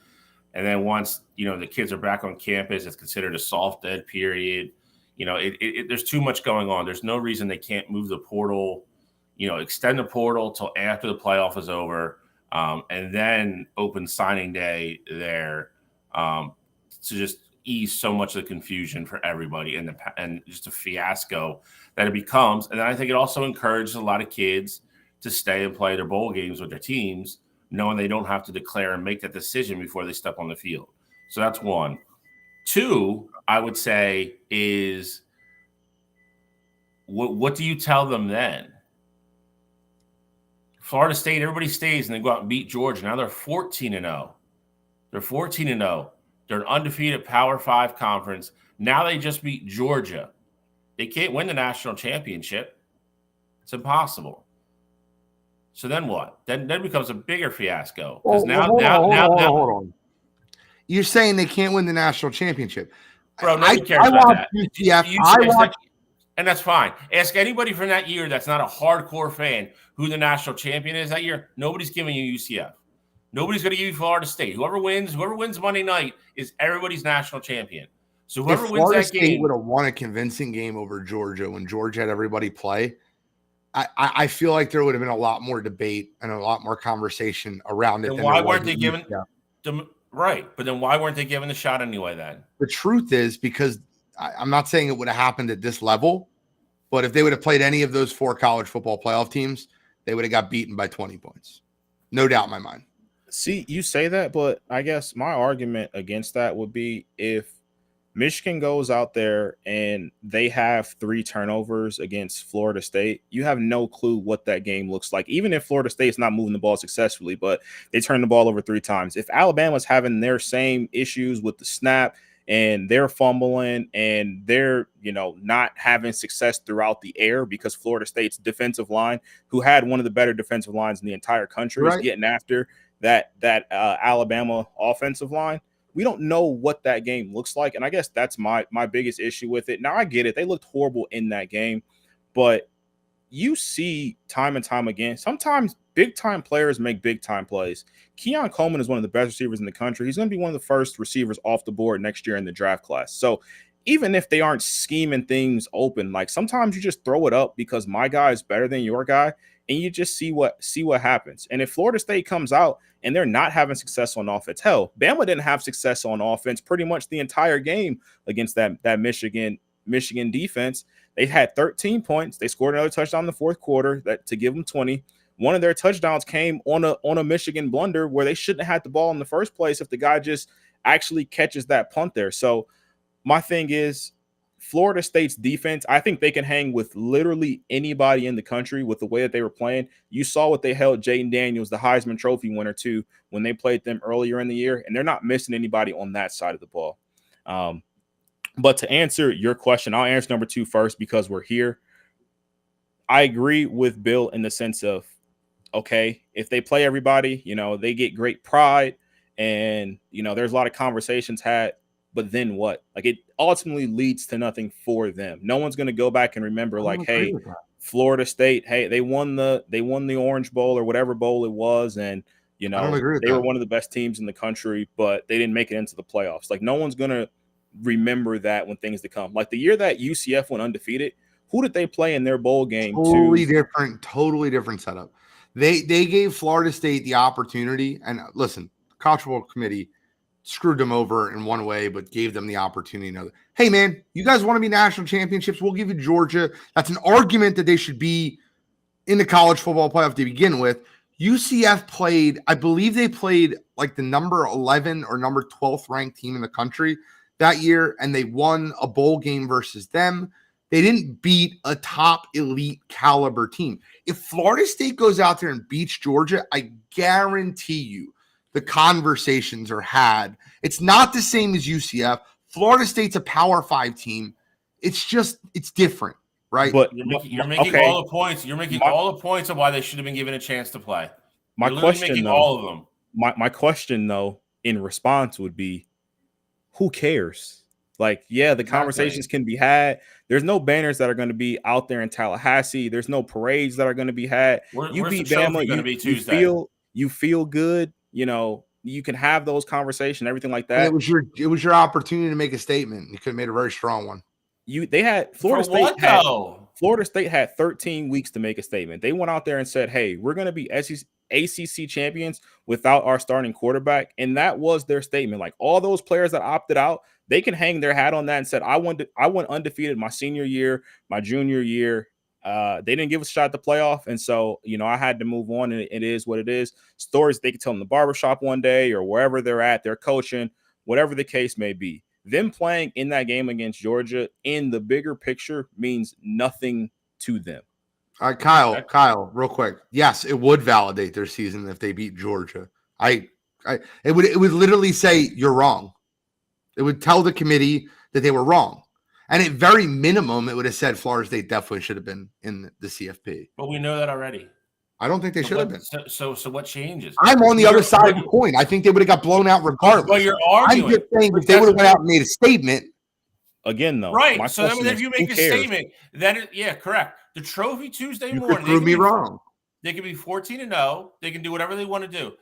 C: And then once, the kids are back on campus, it's considered a soft dead period. There's too much going on. There's no reason they can't move the portal, extend the portal till after the playoff is over. And then open signing day there, to just ease so much of the confusion for everybody and just a fiasco that it becomes. And then I think it also encourages a lot of kids to stay and play their bowl games with their teams, knowing they don't have to declare and make that decision before they step on the field. So that's one. Two, I would say, is what do you tell them then? Florida State, everybody stays and they go out and beat Georgia. Now they're 14-0. They're 14-0. They're an undefeated Power 5 conference. Now they just beat Georgia. They can't win the national championship. It's impossible. So then what? Then it becomes a bigger fiasco. Because
A: hold on. You're saying they can't win the national championship.
C: Bro, nobody cares about that. And that's fine. Ask anybody from that year that's not a hardcore fan who the national champion is that year. Nobody's giving you UCF. Nobody's going to give you Florida State. Whoever wins Monday night is everybody's national champion. So whoever wins
A: Florida
C: that
A: State
C: game
A: would have won a convincing game over Georgia when Georgia had everybody play. I feel like there would have been a lot more debate and a lot more conversation around it.
C: Then why weren't they given them right? But then why weren't they given the shot anyway? Then
A: the truth is, because I'm not saying it would have happened at this level, but if they would have played any of those 4 college football playoff teams, they would have got beaten by 20 points. No doubt in my mind.
D: See, you say that, but I guess my argument against that would be if Michigan goes out there and they have 3 turnovers against Florida State, you have no clue what that game looks like. Even if Florida State's not moving the ball successfully, but they turn the ball over 3 times. If Alabama's having their same issues with the snap and they're fumbling and they're, not having success throughout the air because Florida State's defensive line, who had one of the better defensive lines in the entire country, is getting after that Alabama offensive line. We don't know what that game looks like, and I guess that's my biggest issue with it. Now, I get it. They looked horrible in that game, but you see time and time again, sometimes big-time players make big-time plays. Keon Coleman is one of the best receivers in the country. He's going to be one of the first receivers off the board next year in the draft class. So even if they aren't scheming things open, like sometimes you just throw it up because my guy is better than your guy, and you just see what happens. And if Florida State comes out and they're not having success on offense, hell, Bama didn't have success on offense pretty much the entire game against that Michigan defense. They had 13 points. They scored another touchdown in the fourth quarter to give them 20. One of their touchdowns came on a Michigan blunder where they shouldn't have had the ball in the first place if the guy just actually catches that punt there. So my thing is, Florida State's defense, I think they can hang with literally anybody in the country with the way that they were playing. You saw what they held Jaden Daniels, the Heisman Trophy winner, to when they played them earlier in the year, and they're not missing anybody on that side of the ball. But to answer your question, I'll answer number 2 first because we're here. I agree with Bill in the sense of, okay, if they play everybody, they get great pride and, there's a lot of conversations had. But then what? Like, it ultimately leads to nothing for them. No one's going to go back and remember, like, hey, Florida State, hey, they won the Orange Bowl or whatever bowl it was, and they were one of the best teams in the country, but they didn't make it into the playoffs. Like, no one's going to remember that when things to come. Like the year that UCF went undefeated, who did they play in their bowl game?
A: Totally different setup. They gave Florida State the opportunity, and listen, the College Football Committee screwed them over in one way, but gave them the opportunity. Hey, man, you guys want to be national championships? We'll give you Georgia. That's an argument that they should be in the college football playoff to begin with. UCF played, I believe they played like the number 11 or number 12th ranked team in the country that year, and they won a bowl game versus them. They didn't beat a top elite caliber team. If Florida State goes out there and beats Georgia, I guarantee you the conversations are had. It's not the same as UCF. Florida State's a Power 5 team. It's different, right?
C: But you're making all the points. You're making all the points of why they should have been given a chance to play.
D: My question, though,
C: all of them.
D: My question, though, in response would be, who cares? Like, yeah, the conversations can be had. There's no banners that are going to be out there in Tallahassee. There's no parades that are going to be had. You beat Bama. You feel good. You can have those conversations, everything like that.
A: And it was your opportunity to make a statement. You could have made a very strong one.
D: They had Florida State. Florida State had 13 weeks to make a statement. They went out there and said, hey, we're going to be ACC champions without our starting quarterback. And that was their statement. Like all those players that opted out, they can hang their hat on that and said, I went undefeated my senior year, my junior year. They didn't give us a shot at the playoff. And so, I had to move on, and it is what it is. Stories they can tell in the barbershop one day or wherever they're at, they're coaching, whatever the case may be. Them playing in that game against Georgia in the bigger picture means nothing to them.
A: All right, Kyle, real quick. Yes, it would validate their season if they beat Georgia. It would literally say you're wrong. It would tell the committee that they were wrong. And at very minimum, it would have said Florida State definitely should have been in the CFP.
C: But we know that already.
A: I don't think they should have been.
C: So what changes?
A: I'm on the other side of the coin. I think they would have got blown out regardless.
C: Well, you're arguing.
A: I'm just saying if they would have went out and made a statement.
D: Again, though.
C: Right. So then if you make a statement, then correct. The trophy Tuesday morning.
A: You could prove me wrong.
C: They can be 14-0. They can do whatever they want to do.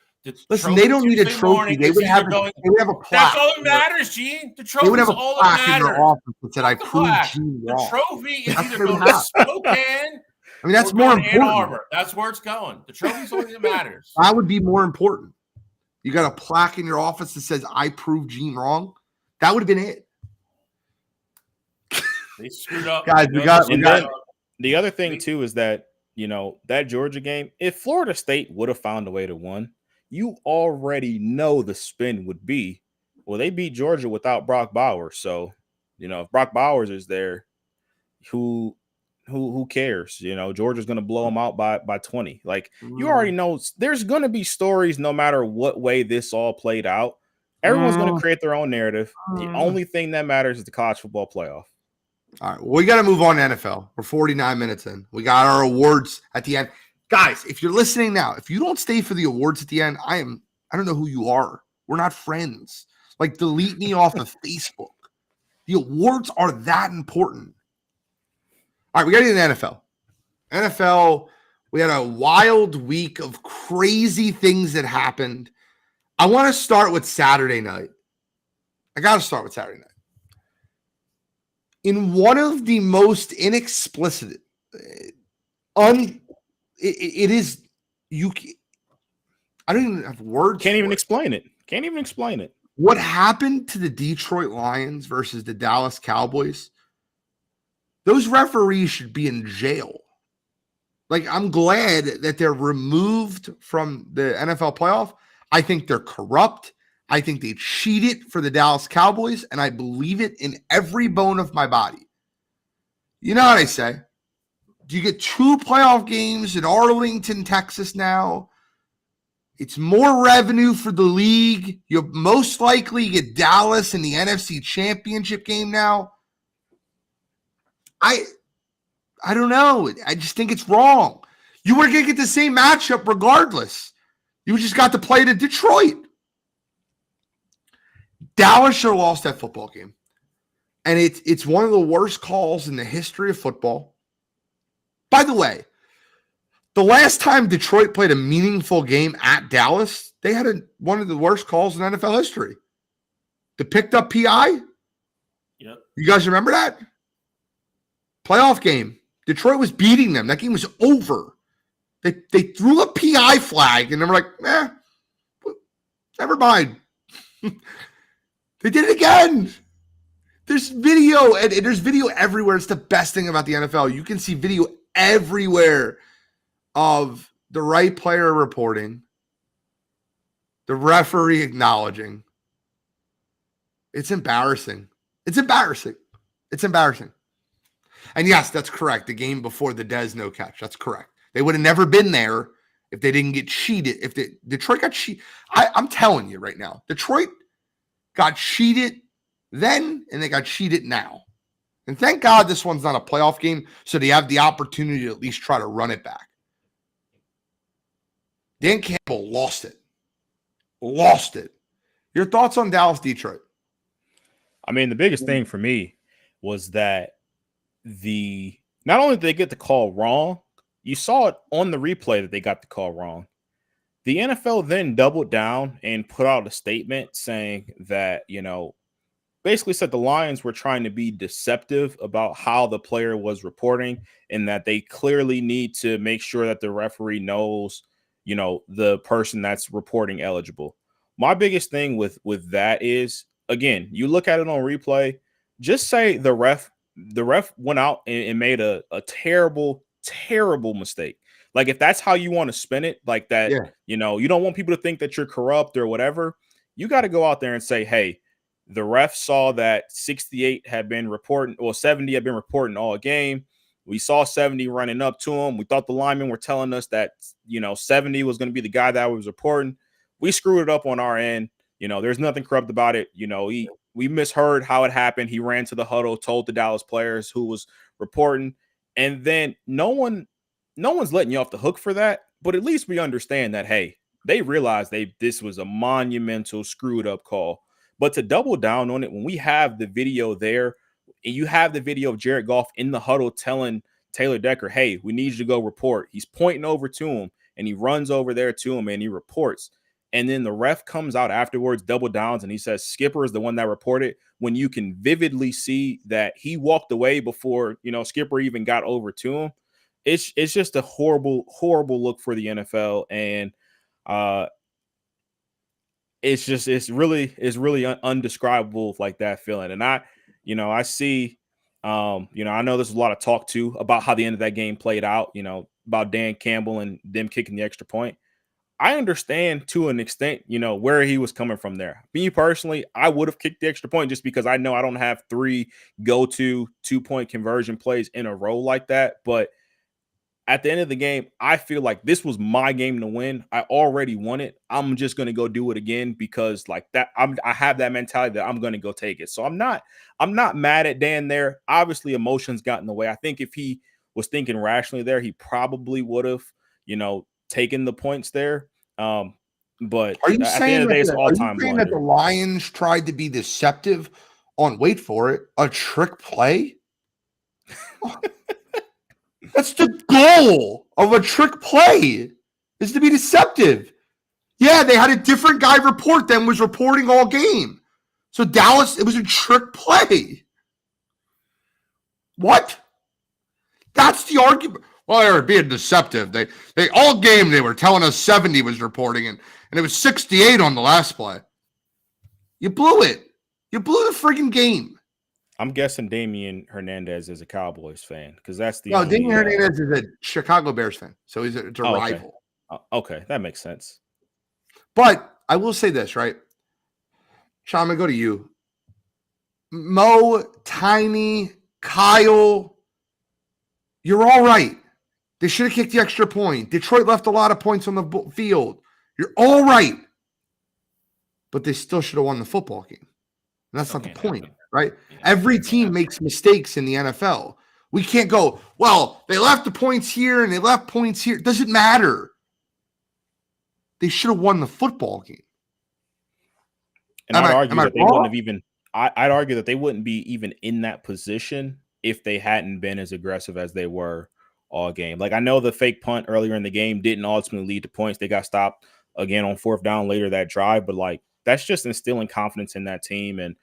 A: Listen, they don't need a trophy. They would have a plaque.
C: That's all that matters, Gene. The trophy is all that matters. They would have a plaque in their office that said, I proved Gene wrong. The trophy is either going to Spokane.
A: I mean, that's more important.
C: Ann Arbor. That's where it's going. The trophy's only that matters.
A: That would be more important. You got a plaque in your office that says, I proved Gene wrong. That would have been it.
C: They screwed up.
D: Guys, the other thing, too, is that, that Georgia game, if Florida State would have found a way to win, you already know the spin would be, well, they beat Georgia without Brock Bowers. So, if Brock Bowers is there, who cares? Georgia's going to blow them out by 20. Like, you already know there's going to be stories no matter what way this all played out. Everyone's going to create their own narrative. The only thing that matters is the college football playoff.
A: All right. Well, we got to move on to NFL. We're 49 minutes in. We got our awards at the end. Guys, if you're listening now, if you don't stay for the awards at the end, I don't know who you are. We're not friends. Like, delete me off of Facebook. The awards are that important. All right, we got to get into NFL. NFL, we had a wild week of crazy things that happened. I want to start with Saturday night. I got to start with Saturday night. In one of the most inexplicit, it is you. I don't even have words.
D: Can't even explain it.
A: What happened to the Detroit Lions versus the Dallas Cowboys? Those referees should be in jail. Like, I'm glad that they're removed from the NFL playoff. I think they're corrupt. I think they cheated for the Dallas Cowboys, and I believe it in every bone of my body. You know what I say? Do you get 2 playoff games in Arlington, Texas now? It's more revenue for the league. You'll most likely get Dallas in the NFC Championship game now. I don't know. I just think it's wrong. You were going to get the same matchup regardless. You just got to play to Detroit. Dallas should have lost that football game. And it's one of the worst calls in the history of football. By the way, the last time Detroit played a meaningful game at Dallas, they had one of the worst calls in NFL history. The picked up PI?
C: Yep.
A: You guys remember that? Playoff game. Detroit was beating them. That game was over. They threw a PI flag, and they were like, never mind. They did it again. There's video, and there's video everywhere. It's the best thing about the NFL. You can see video everywhere of the right player reporting, the referee acknowledging. It's embarrassing. It's embarrassing. And yes, that's correct. The game before the Dez no catch. That's correct. They would have never been there if they didn't get cheated. If Detroit got cheated. I'm telling you right now, Detroit got cheated then, and they got cheated now. And thank God this one's not a playoff game, so they have the opportunity to at least try to run it back. Dan Campbell lost it. Your thoughts on Dallas, Detroit?
D: I mean, the biggest thing for me was that not only did they get the call wrong, you saw it on the replay that they got the call wrong. The NFL then doubled down and put out a statement saying that, basically said the Lions were trying to be deceptive about how the player was reporting, and that they clearly need to make sure that the referee knows, the person that's reporting eligible. My biggest thing with that is, again, you look at it on replay, just say the ref went out and made a terrible, terrible mistake. Like, if that's how you want to spin it, like that, you don't want people to think that you're corrupt or whatever. You got to go out there and say, hey, the ref saw that 68 had been reporting, or 70 had been reporting all game. We saw 70 running up to him. We thought the linemen were telling us that, 70 was going to be the guy that was reporting. We screwed it up on our end. There's nothing corrupt about it. We misheard how it happened. He ran to the huddle, told the Dallas players who was reporting, and then no one's letting you off the hook for that. But at least we understand that, hey, they realized this was a monumental screwed up call. But to double down on it, when we have the video there, and you have the video of Jared Goff in the huddle telling Taylor Decker, hey, we need you to go report. He's pointing over to him, and he runs over there to him, and he reports. And then the ref comes out afterwards, double downs, and he says Skipper is the one that reported, when you can vividly see that he walked away before, Skipper even got over to him. It's just a horrible, horrible look for the NFL. And it's really undescribable, like that feeling. And I see, I know there's a lot of talk too about how the end of that game played out, about Dan Campbell and them kicking the extra point. I understand to an extent, where he was coming from there. Me personally, I would have kicked the extra point just because I know I don't have 3 go-to 2-point conversion plays in a row like that. But at the end of the game, I feel like this was my game to win. I already won it. I'm just going to go do it again because like that, I have that mentality that I'm going to go take it. So I'm not mad at Dan there. Obviously, emotions got in the way. I think if he was thinking rationally there, he probably would have, taken the points there. But
A: are you saying
D: that
A: the Lions tried to be deceptive on, wait for it, a trick play? That's the goal of a trick play, is to be deceptive. Yeah, they had a different guy report than was reporting all game. So Dallas, it was a trick play. What? That's the argument. Well, they were being deceptive. They all game they were telling us 70 was reporting, and it was 68 on the last play. You blew it. You blew the friggin' game.
D: I'm guessing Damian Hernandez is a Cowboys fan because that's the
A: Damian Hernandez is a Chicago Bears fan, so it's a rival.
D: Okay, that makes sense.
A: But I will say this, right? Sean, I'm going to go to you. Mo, Tiny, Kyle, you're all right. They should have kicked the extra point. Detroit left a lot of points on the field. You're all right. But they still should have won the football game. And that's not the point, right? Every team makes mistakes in the NFL. We can't go, well, they left the points here and they left points here. It doesn't matter. They should have won the football game.
D: And I'd argue that they wouldn't have even – I'd argue that they wouldn't be even in that position if they hadn't been as aggressive as they were all game. Like, I know the fake punt earlier in the game didn't ultimately lead to points. They got stopped again on 4th down later that drive, but like that's just instilling confidence in that team. And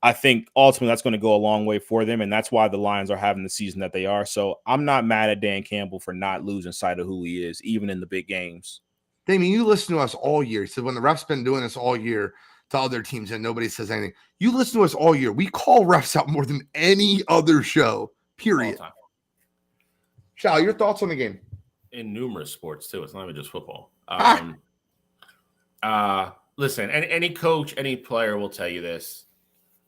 D: I think ultimately that's going to go a long way for them. And that's why the Lions are having the season that they are. So I'm not mad at Dan Campbell for not losing sight of who he is, even in the big games.
A: Damien, you listen to us all year. So when the refs been doing this all year to other teams and nobody says anything, you listen to us all year. We call refs out more than any other show, period. Shal, your thoughts on the game?
C: In numerous sports too. It's not even just football. Listen, any coach, any player will tell you this.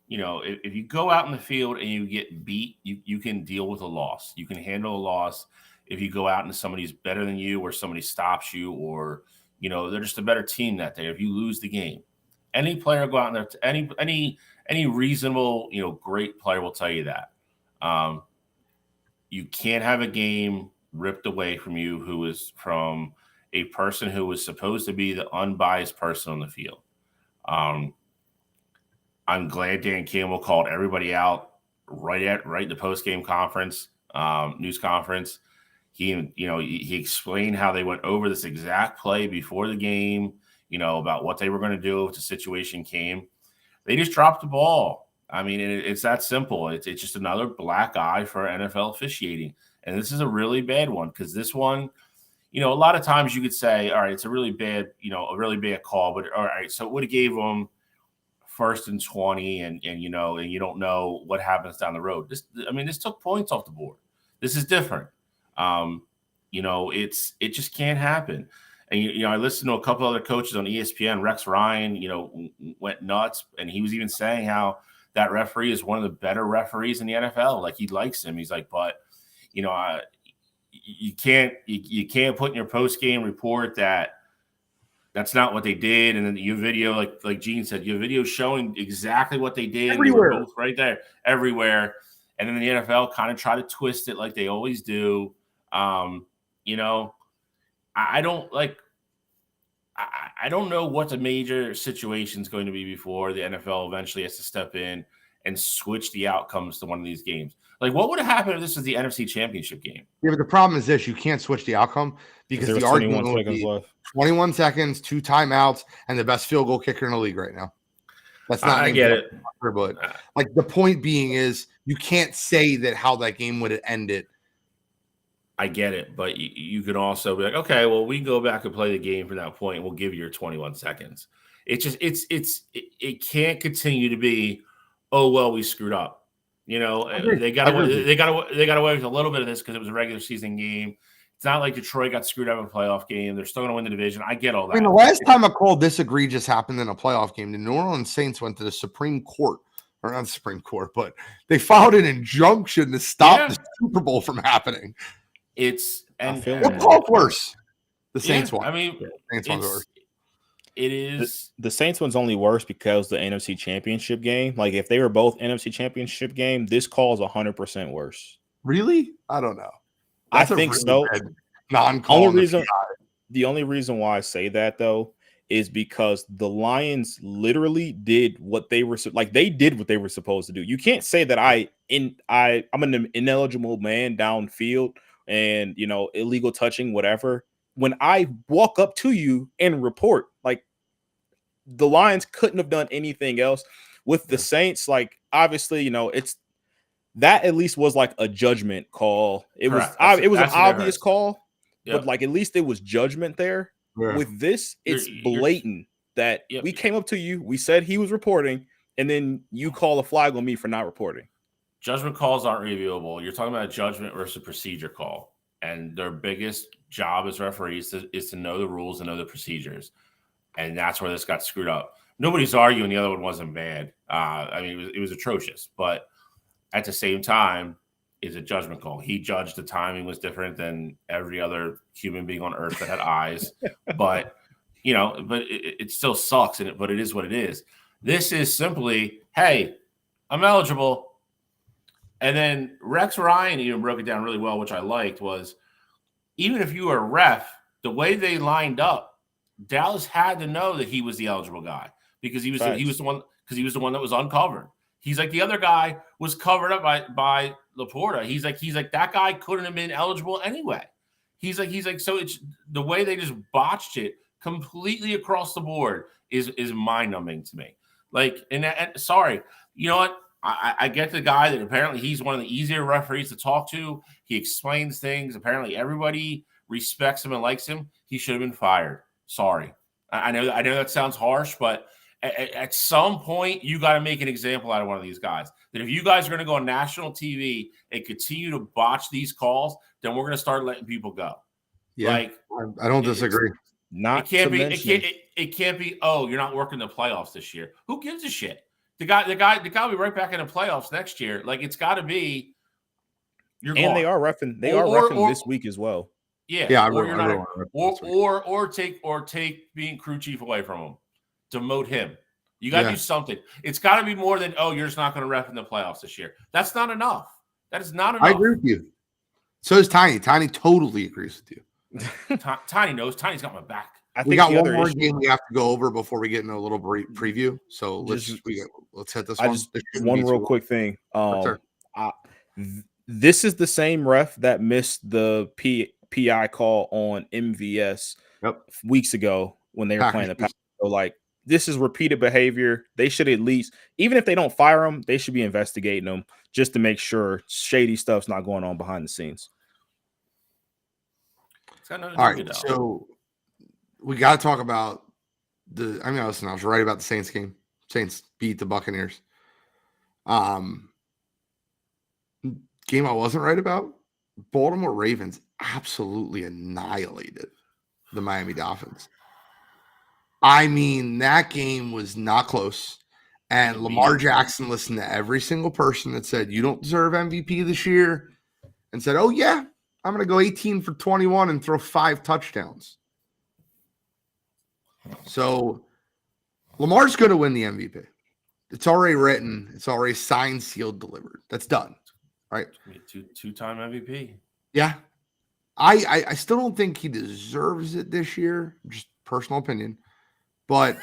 C: If you go out in the field and you get beat, you can deal with a loss. You can handle a loss. If you go out and somebody's better than you, or somebody stops you, or they're just a better team that day. If you lose the game, any player go out in there. Any reasonable, great player will tell you that. You can't have a game ripped away from you who is from a person who was supposed to be the unbiased person on the field. I'm glad Dan Campbell called everybody out right in the post-game conference, news conference. He explained how they went over this exact play before the game, about what they were going to do if the situation came. They just dropped the ball. I mean, it's that simple. It's just another black eye for NFL officiating. And this is a really bad one because this one, a lot of times you could say, all right, it's a really bad call, but all right, so it would have gave them 1st and 20 and you don't know what happens down the road. This took points off the board. This is different. It just can't happen. And, I listened to a couple other coaches on ESPN. Rex Ryan, went nuts. And he was even saying how that referee is one of the better referees in the NFL. Like, he likes him. He's like, but, you can't put in your post-game report that that's not what they did. And then your video, like Gene said, your video showing exactly what they did.
A: Everywhere.
C: They were both right there, everywhere. And then the NFL kind of try to twist it like they always do. I don't know what the major situation is going to be before the NFL eventually has to step in and switch the outcomes to one of these games. Like, what would have happened if this was the NFC Championship game?
A: Yeah, but the problem is this: you can't switch the outcome because the argument would be
D: left.
A: 21 seconds, 2 timeouts, and the best field goal kicker in the league right now. That's not.
C: I get it,
A: but the point being is you can't say that how that game would have ended.
C: I get it, but you can also be like, okay, well, we can go back and play the game from that point. And we'll give you your 21 seconds. It can't continue to be, oh well, we screwed up. They got away with a little bit of this because it was a regular season game. It's not like Detroit got screwed out of a playoff game. They're still going to win the division. I get all that.
A: The last time a call this egregious happened in a playoff game, the New Orleans Saints went to the Supreme Court, or not the Supreme Court, but they filed an injunction to stop the Super Bowl from happening.
C: What
A: called worse? The Saints one.
C: I mean,
A: the Saints one's worse.
C: It is.
D: The Saints one's only worse because the NFC Championship game. Like, if they were both NFC Championship game, this call is 100% worse.
A: Really? I don't know.
D: I think so.
A: Non-call.
D: The only reason why I say that, though, is because the Lions literally did what they were supposed to do. You can't say that I'm an ineligible man downfield and illegal touching, whatever. When I walk up to you and report, like, the Lions couldn't have done anything else. With the Saints, like, obviously, it's that at least was like a judgment call. It was an obvious call, but like, at least it was judgment there. Yeah. With this, it's blatant that we came up to you, we said he was reporting, and then you call a flag on me for not reporting.
C: Judgment calls aren't reviewable. You're talking about a judgment versus a procedure call. And their biggest job as referees is to know the rules and know the procedures. And that's where this got screwed up. Nobody's arguing the other one wasn't bad. It was atrocious. But at the same time, it's a judgment call. He judged the timing was different than every other human being on earth that had eyes. But, it still sucks. But it is what it is. This is simply, hey, I'm eligible. And then Rex Ryan even broke it down really well, which I liked, was even if you were a ref, the way they lined up, Dallas had to know that he was the eligible guy because he was the one that was uncovered. He's like, the other guy was covered up by Laporta. He's like that guy couldn't have been eligible anyway. He's like so it's the way they just botched it completely across the board is mind-numbing to me. Like, and sorry, you know what? I get the guy that apparently he's one of the easier referees to talk to. He explains things. Apparently everybody respects him and likes him. He should have been fired. Sorry. I know that sounds harsh, but at some point you got to make an example out of one of these guys. That if you guys are going to go on national TV and continue to botch these calls, then we're going to start letting people go. Yeah,
A: like, I don't disagree.
C: It can't be. Oh, you're not working the playoffs this year. Who gives a shit? The guy will be right back in the playoffs next year. Like, it's got to be.
D: You're and gone. They are reffing. They are reffing this week as well.
C: Yeah. Or take being crew chief away from him. Demote him. You got to do something. It's got to be more than, oh, you're just not going to ref in the playoffs this year. That's not enough. That is not enough.
A: I agree with you. So is Tiny. Tiny totally agrees with you.
C: Tiny knows. Tiny's got my back.
A: We got one more game we have to go over before we get into a little preview. So let's hit this one.
D: One real quick thing. This is the same ref that missed the PI call on MVS weeks ago when they were playing the Packers. So, like, this is repeated behavior. They should at least, even if they don't fire him, they should be investigating him just to make sure shady stuff's not going on behind the scenes.
A: All right, so we got to talk about listen, I was right about the Saints game. Saints beat the Buccaneers. Game I wasn't right about, Baltimore Ravens absolutely annihilated the Miami Dolphins. I mean, that game was not close. And Lamar Jackson listened to every single person that said, you don't deserve MVP this year, and said, oh, yeah, I'm going to go 18 for 21 and throw 5 touchdowns. So Lamar's going to win the MVP. It's already written. It's already signed, sealed, delivered. That's done, right?
C: Two-time MVP.
A: Yeah. I still don't think he deserves it this year. Just personal opinion. But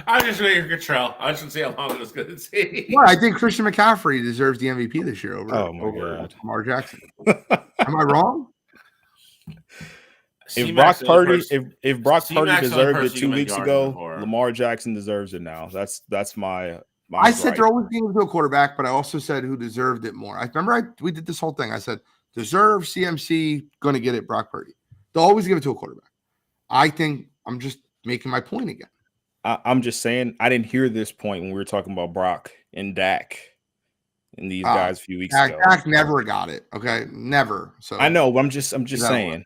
C: I was just waiting for Cottrell. I just want to see how long it was going to take.
A: Well, I think Christian McCaffrey deserves the MVP this year over Lamar Jackson. Am I wrong?
D: If Brock Purdy deserved it 2 weeks ago, Lamar Jackson deserves it now. That's my
A: I said they're always going to do a quarterback, but I also said who deserved it more. I remember we did this whole thing. I said deserve CMC, going to get it Brock Purdy. They'll always give it to a quarterback. I think I'm just making my point again.
D: I'm just saying I didn't hear this point when we were talking about Brock and Dak and these guys a few weeks ago.
A: Dak never got it. Okay, never. So
D: I know, but I'm just saying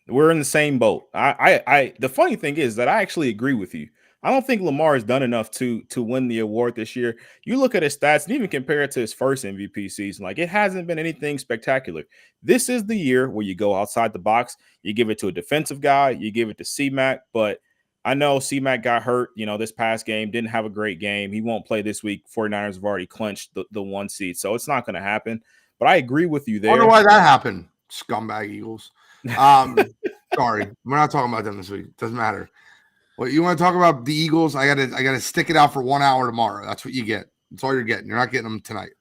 D: we're in the same boat. I the funny thing is that I actually agree with you. I don't think Lamar has done enough to win the award this year. You look at his stats and even compare it to his first MVP season. Like, it hasn't been anything spectacular. This is the year where you go outside the box. You give it to a defensive guy. You give it to C-Mac. But I know C-Mac got hurt, this past game, didn't have a great game. He won't play this week. 49ers have already clinched the 1 seed. So it's not going to happen. But I agree with you there.
A: I wonder why that happened. Scumbag Eagles. Sorry. We're not talking about them this week. Doesn't matter. Well, you want to talk about the Eagles? I gotta stick it out for 1 hour tomorrow. That's what you get. That's all you're getting. You're not getting them tonight.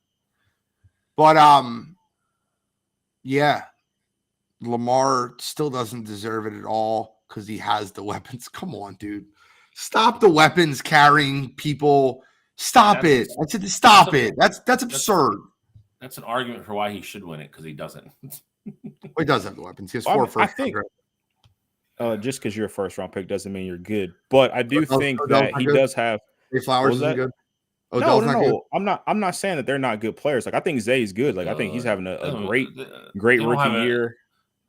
A: But yeah, Lamar still doesn't deserve it at all because he has the weapons. Come on, dude. Stop the weapons carrying people. Stop it. Stop it. That's absurd.
C: That's an argument for why he should win it because he doesn't.
A: Well, he does have the weapons. He has 4 first.
D: Just because you're a first-round pick doesn't mean you're good. But I do think that he does have.
A: Zay Flowers isn't good.
D: No. I'm not saying that they're not good players. Like, I think Zay's good. Like, I think he's having a great rookie year.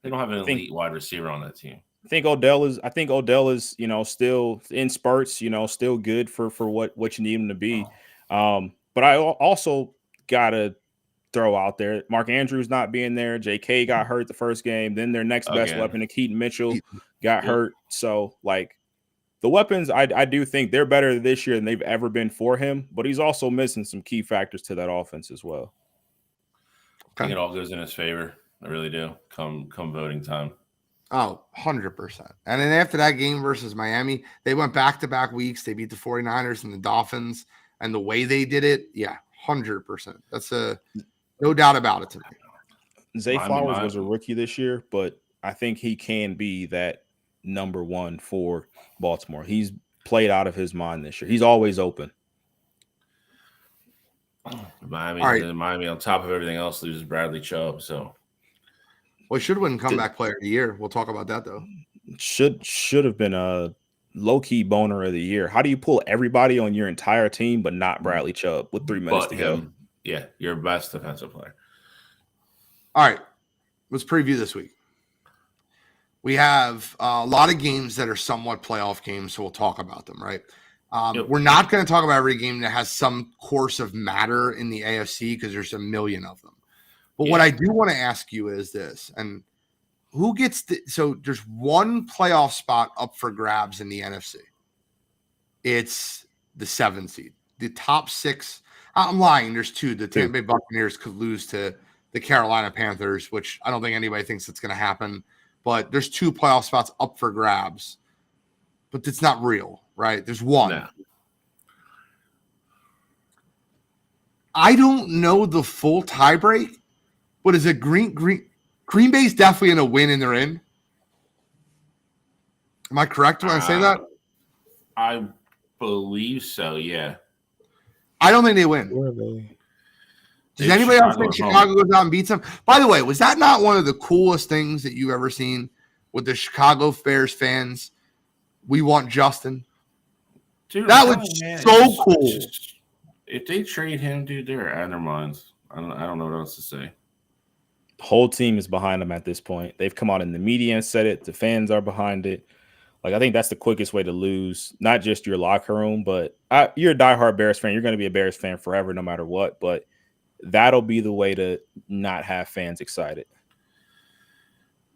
C: They don't have an elite wide receiver on that team.
D: I think Odell is, still in spurts, still good for what you need him to be. But I also gotta throw out there Mark Andrews not being there. JK got hurt the first game. Then their next best weapon, Keaton Mitchell, got hurt. So, like, the weapons, I do think they're better this year than they've ever been for him. But he's also missing some key factors to that offense as well.
C: I think it all goes in his favor. I really do. Come voting time.
A: Oh, 100%. And then after that game versus Miami, they went back-to-back weeks. They beat the 49ers and the Dolphins. And the way they did it, 100%. That's no doubt about it to me.
D: Zay Flowers was a rookie this year, but I think he can be that number one for Baltimore. He's played out of his mind this year. He's always open.
C: Miami, on top of everything else, loses Bradley Chubb. So,
A: well, should win comeback player of the year. We'll talk about that though.
D: Should have been a low-key boner of the year. How do you pull everybody on your entire team but not Bradley Chubb with 3 minutes to go?
C: Yeah, your best defensive player.
A: All right, let's preview this week. We have a lot of games that are somewhat playoff games, so we'll talk about them, right? We're not going to talk about every game that has some course of matter in the AFC because there's a million of them. But what I do want to ask you is this, and who gets so there's one playoff spot up for grabs in the NFC. It's the 7 seed. The top 6. I'm lying. There's 2. The Tampa Bay Buccaneers could lose to the Carolina Panthers, which I don't think anybody thinks that's going to happen. But there's 2 playoff spots up for grabs. But it's not real, right? There's 1. No. I don't know the full tiebreak, but is it Green Bay's definitely in a win and they're in? Am I correct when I say that?
C: I believe so. Yeah.
A: I don't think they win.
D: Where are they?
A: Does anybody else think Chicago goes out and beats them? By the way, was that not one of the coolest things that you've ever seen with the Chicago Bears fans? We want Justin.
C: Dude,
A: that was so cool.
C: If they trade him, dude, they're out of their minds. I don't know what else to say.
D: The whole team is behind them at this point. They've come out in the media and said it. The fans are behind it. Like, I think that's the quickest way to lose, not just your locker room, but you're a diehard Bears fan. You're going to be a Bears fan forever, no matter what. But that'll be the way to not have fans excited.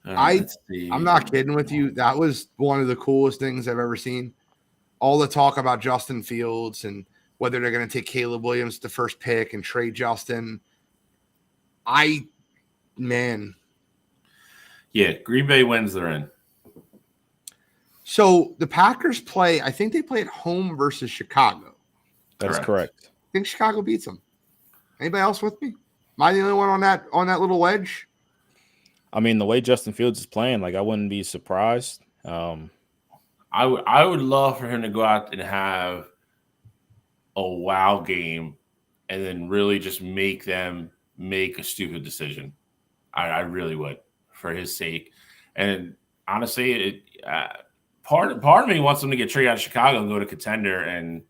A: I'm not kidding with you. That was one of the coolest things I've ever seen. All the talk about Justin Fields and whether they're going to take Caleb Williams the first pick and trade Justin.
C: Yeah, Green Bay wins, they're in.
A: So the Packers play, I think they play at home versus Chicago.
D: That's correct.
A: I think Chicago beats them. Anybody else with me? Am I the only one on that little wedge?
D: I mean, the way Justin Fields is playing, like, I wouldn't be surprised.
C: I would love for him to go out and have a wow game and then really just make them make a stupid decision. I really would, for his sake. And honestly, part of me wants them to get traded out of Chicago and go to Contender and,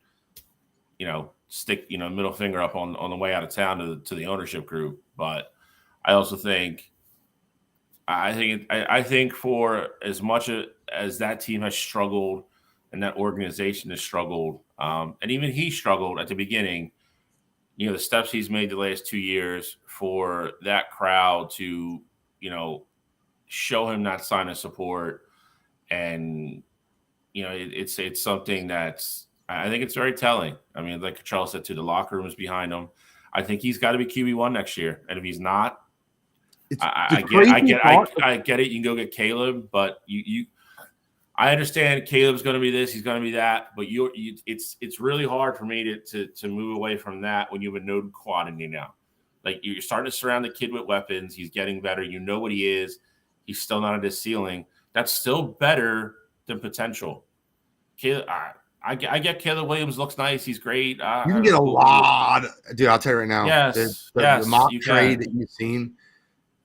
C: stick, middle finger up on the way out of town to the ownership group. But I also think, I think for as much as that team has struggled and that organization has struggled, and even he struggled at the beginning, the steps he's made the last 2 years for that crowd to, show him that sign of support. And, it's something that's, I think it's very telling. I mean, like Charles said, too, the locker room is behind him. I think he's got to be QB1 next year. And if he's not, I get it. You can go get Caleb, but I understand Caleb's going to be this, he's going to be that, but it's really hard for me to move away from that when you have a known quantity now. Like, you're starting to surround the kid with weapons. He's getting better. You know what he is. He's still not at his ceiling. That's still better than potential. Caleb, I get Caleb Williams looks nice. He's great.
A: You can get a lot. Dude, I'll tell you right now.
C: Yes.
A: The mock trade that you've seen.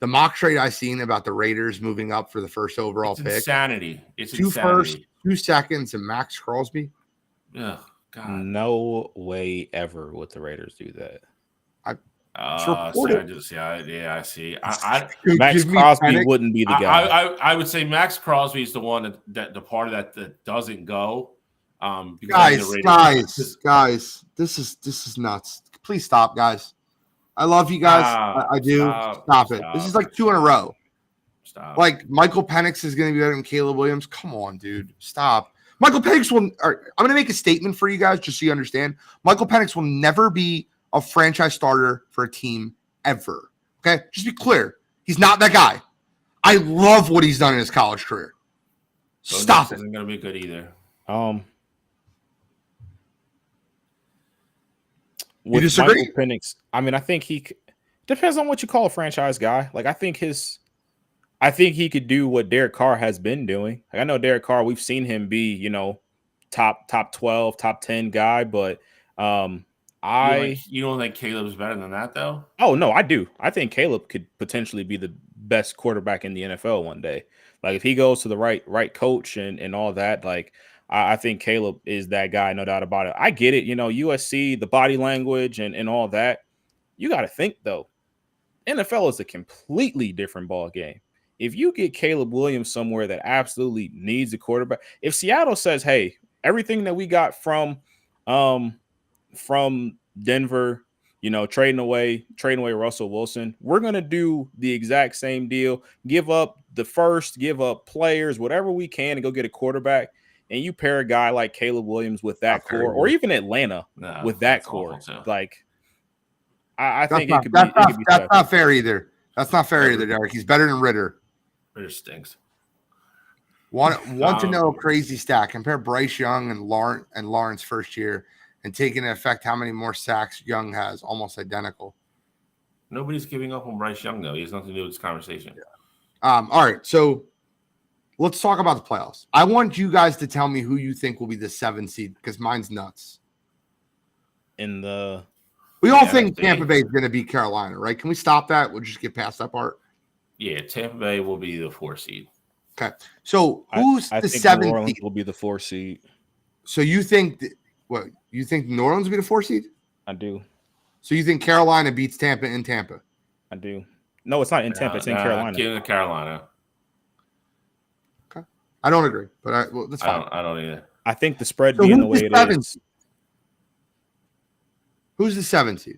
A: The mock trade I've seen about the Raiders moving up for the first overall pick.
C: Insanity. It's
A: two
C: insanity.
A: first, 2 seconds, and Max Crosby.
C: Oh, God.
D: No way ever would the Raiders do that.
C: I see.
D: Max Crosby wouldn't be the guy.
C: I would say Max Crosby is the one that the part of that doesn't go.
A: Guys, this is nuts. Please stop, guys. I love you guys. I do. Stop it. This is like 2 in a row.
C: Stop.
A: Like, Michael Penix is going to be better than Caleb Williams. Come on, dude. Stop. Michael Penix will. I'm going to make a statement for you guys just so you understand. Michael Penix will never be a franchise starter for a team ever. Okay? Just be clear. He's not that guy. I love what he's done in his college career. Stop it.
C: Isn't going to be good either.
D: With
A: disagree?
D: Michael Penix, I mean, I think depends on what you call a franchise guy. Like, I think he could do what Derek Carr has been doing. Like, I know Derek Carr, we've seen him be, top 12, top 10 guy, but
C: you don't think Caleb's better than that, though?
D: Oh, no, I do. I think Caleb could potentially be the best quarterback in the NFL one day. Like, if he goes to the right coach and all that, like, I think Caleb is that guy, no doubt about it. I get it, USC, the body language and all that. You got to think, though, NFL is a completely different ball game. If you get Caleb Williams somewhere that absolutely needs a quarterback, if Seattle says, hey, everything that we got from Denver, trading away Russell Wilson, we're going to do the exact same deal, give up the first, give up players, whatever we can, and go get a quarterback. And you pair a guy like Caleb Williams with that core, or even Atlanta with that core. Like, I think it could be.
A: That's not fair either. That's not fair either, Derek. He's better than Ritter.
C: Ritter stinks.
A: Want to know a crazy stat? Compare Bryce Young and Lawrence first year, and take into effect how many more sacks Young has. Almost identical.
C: Nobody's giving up on Bryce Young, though. He has nothing to do with this conversation.
A: Yeah. All right, so let's talk about the playoffs. I want you guys to tell me who you think will be the 7th seed because mine's nuts.
C: We
A: all think Tampa Bay is going to beat Carolina, right? Can we stop that? We'll just get past that part.
C: Yeah, Tampa Bay will be the 4 seed.
A: Okay. So who's
D: I
A: the
D: think
A: 7th
D: New Orleans
A: seed?
D: will be the 4 seed.
A: So you think you think New Orleans will be the 4 seed?
D: I do.
A: So you think Carolina beats Tampa in Tampa?
D: I do. No, it's not in Tampa. It's in Carolina.
C: Give it to Carolina.
A: Okay. I don't agree, but that's fine.
C: I don't either.
D: I think the spread being the way it is.
A: Who's the 7th seed?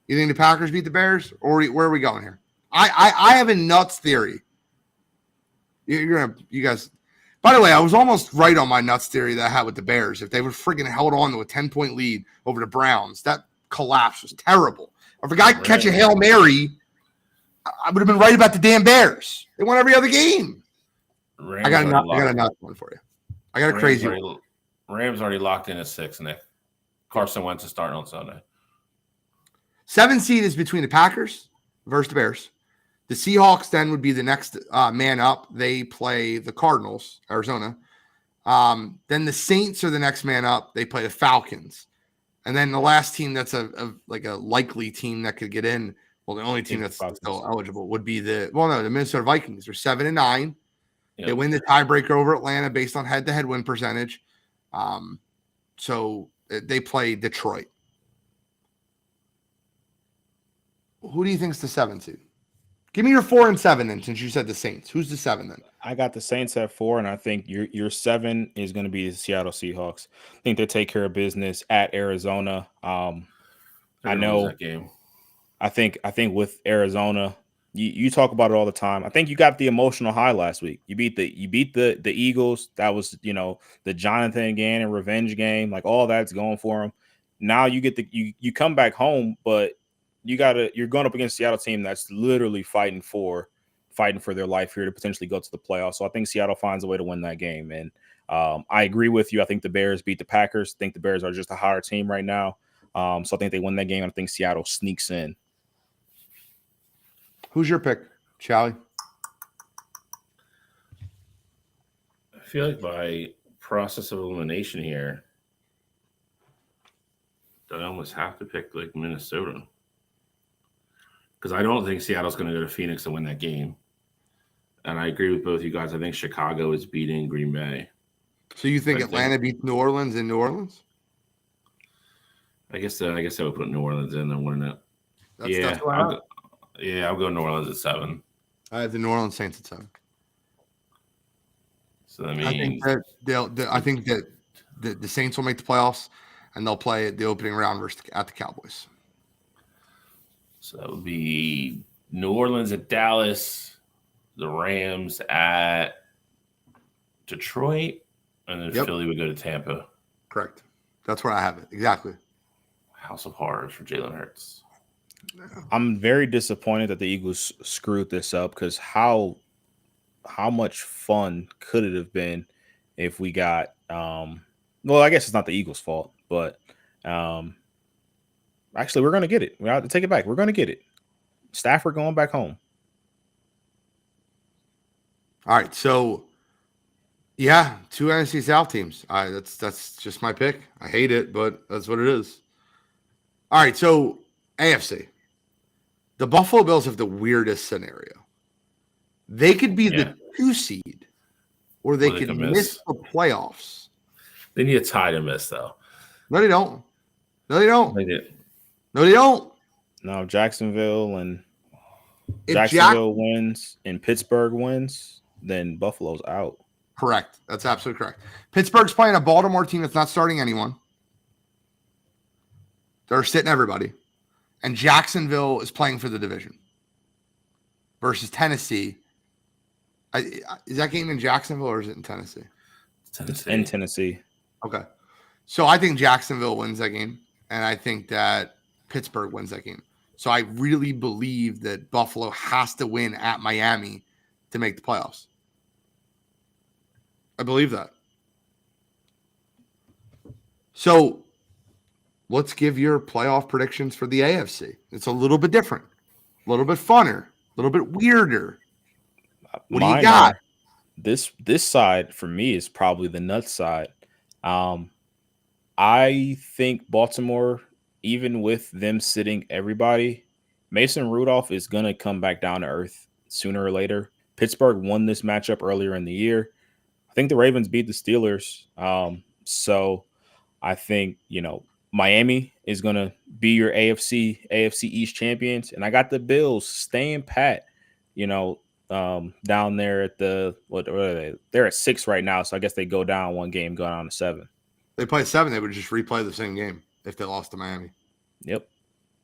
A: You think the Packers beat the Bears, or where are we going here? I have a nuts theory. You guys. By the way, I was almost right on my nuts theory that I had with the Bears. If they would freaking held on to a 10-point lead over the Browns, that collapse was terrible. If a guy could catch a Hail Mary, I would have been right about the damn Bears. They won every other game. I got a nuts one for you. I got a crazy one.
C: Rams already locked in at 6, Nick. Carson Wentz is starting on Sunday.
A: 7th seed is between the Packers versus the Bears. The Seahawks then would be the next man up. They play the Cardinals, Arizona. Then the Saints are the next man up. They play the Falcons. And then the last team that's a likely team that could get in, well, the only team that's still eligible would be the Minnesota Vikings. They're 7-9. Yep. They win the tiebreaker over Atlanta based on head-to-head win percentage. So they play Detroit. Who do you think is the 7th seed? Give me your 4 and 7 then, since you said the Saints. Who's the 7 then?
D: I got the Saints at 4, and I think your 7 is going to be the Seattle Seahawks. I think they take care of business at Arizona. I know that game. I think with Arizona, you talk about it all the time. I think you got the emotional high last week. You beat the Eagles. That was the Jonathan Gannon revenge game. Like all that's going for them. Now you get you come back home, but you're going up against a Seattle team that's literally fighting for their life here to potentially go to the playoffs. So I think Seattle finds a way to win that game. And I agree with you. I think the Bears beat the Packers. I think the Bears are just a higher team right now. So I think they win that game. I think Seattle sneaks in.
A: Who's your pick, Charlie?
C: I feel like by process of elimination here, I almost have to pick like Minnesota. Because I don't think Seattle's going to go to Phoenix to win that game. And I agree with both you guys. I think Chicago is beating Green Bay.
A: So you think Atlanta beats New Orleans in New Orleans?
C: I guess I would put New Orleans in and win it. I'll go New Orleans at 7.
A: I have the New Orleans Saints at 7.
C: So that means
A: I think that the Saints will make the playoffs, and they'll play the opening round at the Cowboys.
C: So that would be New Orleans at Dallas, the Rams at Detroit, and then Philly would go to Tampa.
A: Correct. That's where I have it. Exactly.
C: House of Horrors for Jalen Hurts.
D: I'm very disappointed that the Eagles screwed this up because how much fun could it have been if we got well, I guess it's not the Eagles' fault, but actually, we're going to get it. We have to take it back. We're going to get it. Stafford going back home.
A: All right. So, yeah, 2 NFC South teams. That's just my pick. I hate it, but that's what it is. All right. So, AFC. The Buffalo Bills have the weirdest scenario. They could be the 2 seed, or they could miss the playoffs.
C: They need a tie to miss, though.
A: No, they don't. No, they don't.
C: They did.
A: No, they don't.
D: No, Jacksonville
A: If
D: wins and Pittsburgh wins, then Buffalo's out.
A: Correct. That's absolutely correct. Pittsburgh's playing a Baltimore team that's not starting anyone. They're sitting everybody. And Jacksonville is playing for the division versus Tennessee. Is that game in Jacksonville or is it in Tennessee?
D: It's in Tennessee.
A: Okay. So I think Jacksonville wins that game, and I think that Pittsburgh wins that game. So I really believe that Buffalo has to win at Miami to make the playoffs. I believe that. So let's give your playoff predictions for the AFC. It's a little bit different, a little bit funner, a little bit weirder. What do you got?
D: this side for me is probably the nuts side. I think Baltimore, even with them sitting everybody, Mason Rudolph is going to come back down to earth sooner or later. Pittsburgh won this matchup earlier in the year. I think the Ravens beat the Steelers. So I think, Miami is going to be your AFC East champions. And I got the Bills staying pat, down there at what are they? They're at 6 right now. So I guess they go down one game, go down to 7.
A: They play 7, they would just replay the same game if they lost to Miami.
D: Yep.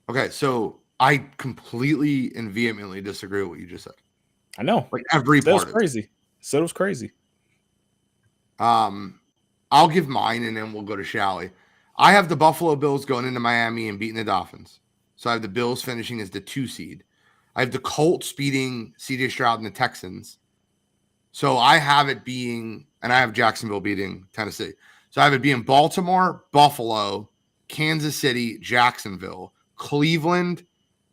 A: Okay, so I completely and vehemently disagree with what you just said.
D: I know.
A: Like every part of it.
D: Crazy. So it was crazy.
A: I'll give mine and then we'll go to Shally. I have the Buffalo Bills going into Miami and beating the Dolphins. So I have the Bills finishing as the 2 seed. I have the Colts beating CJ Stroud and the Texans. So I have it being, and I have Jacksonville beating Tennessee. So I have it being Baltimore, Buffalo, Kansas City, Jacksonville, Cleveland,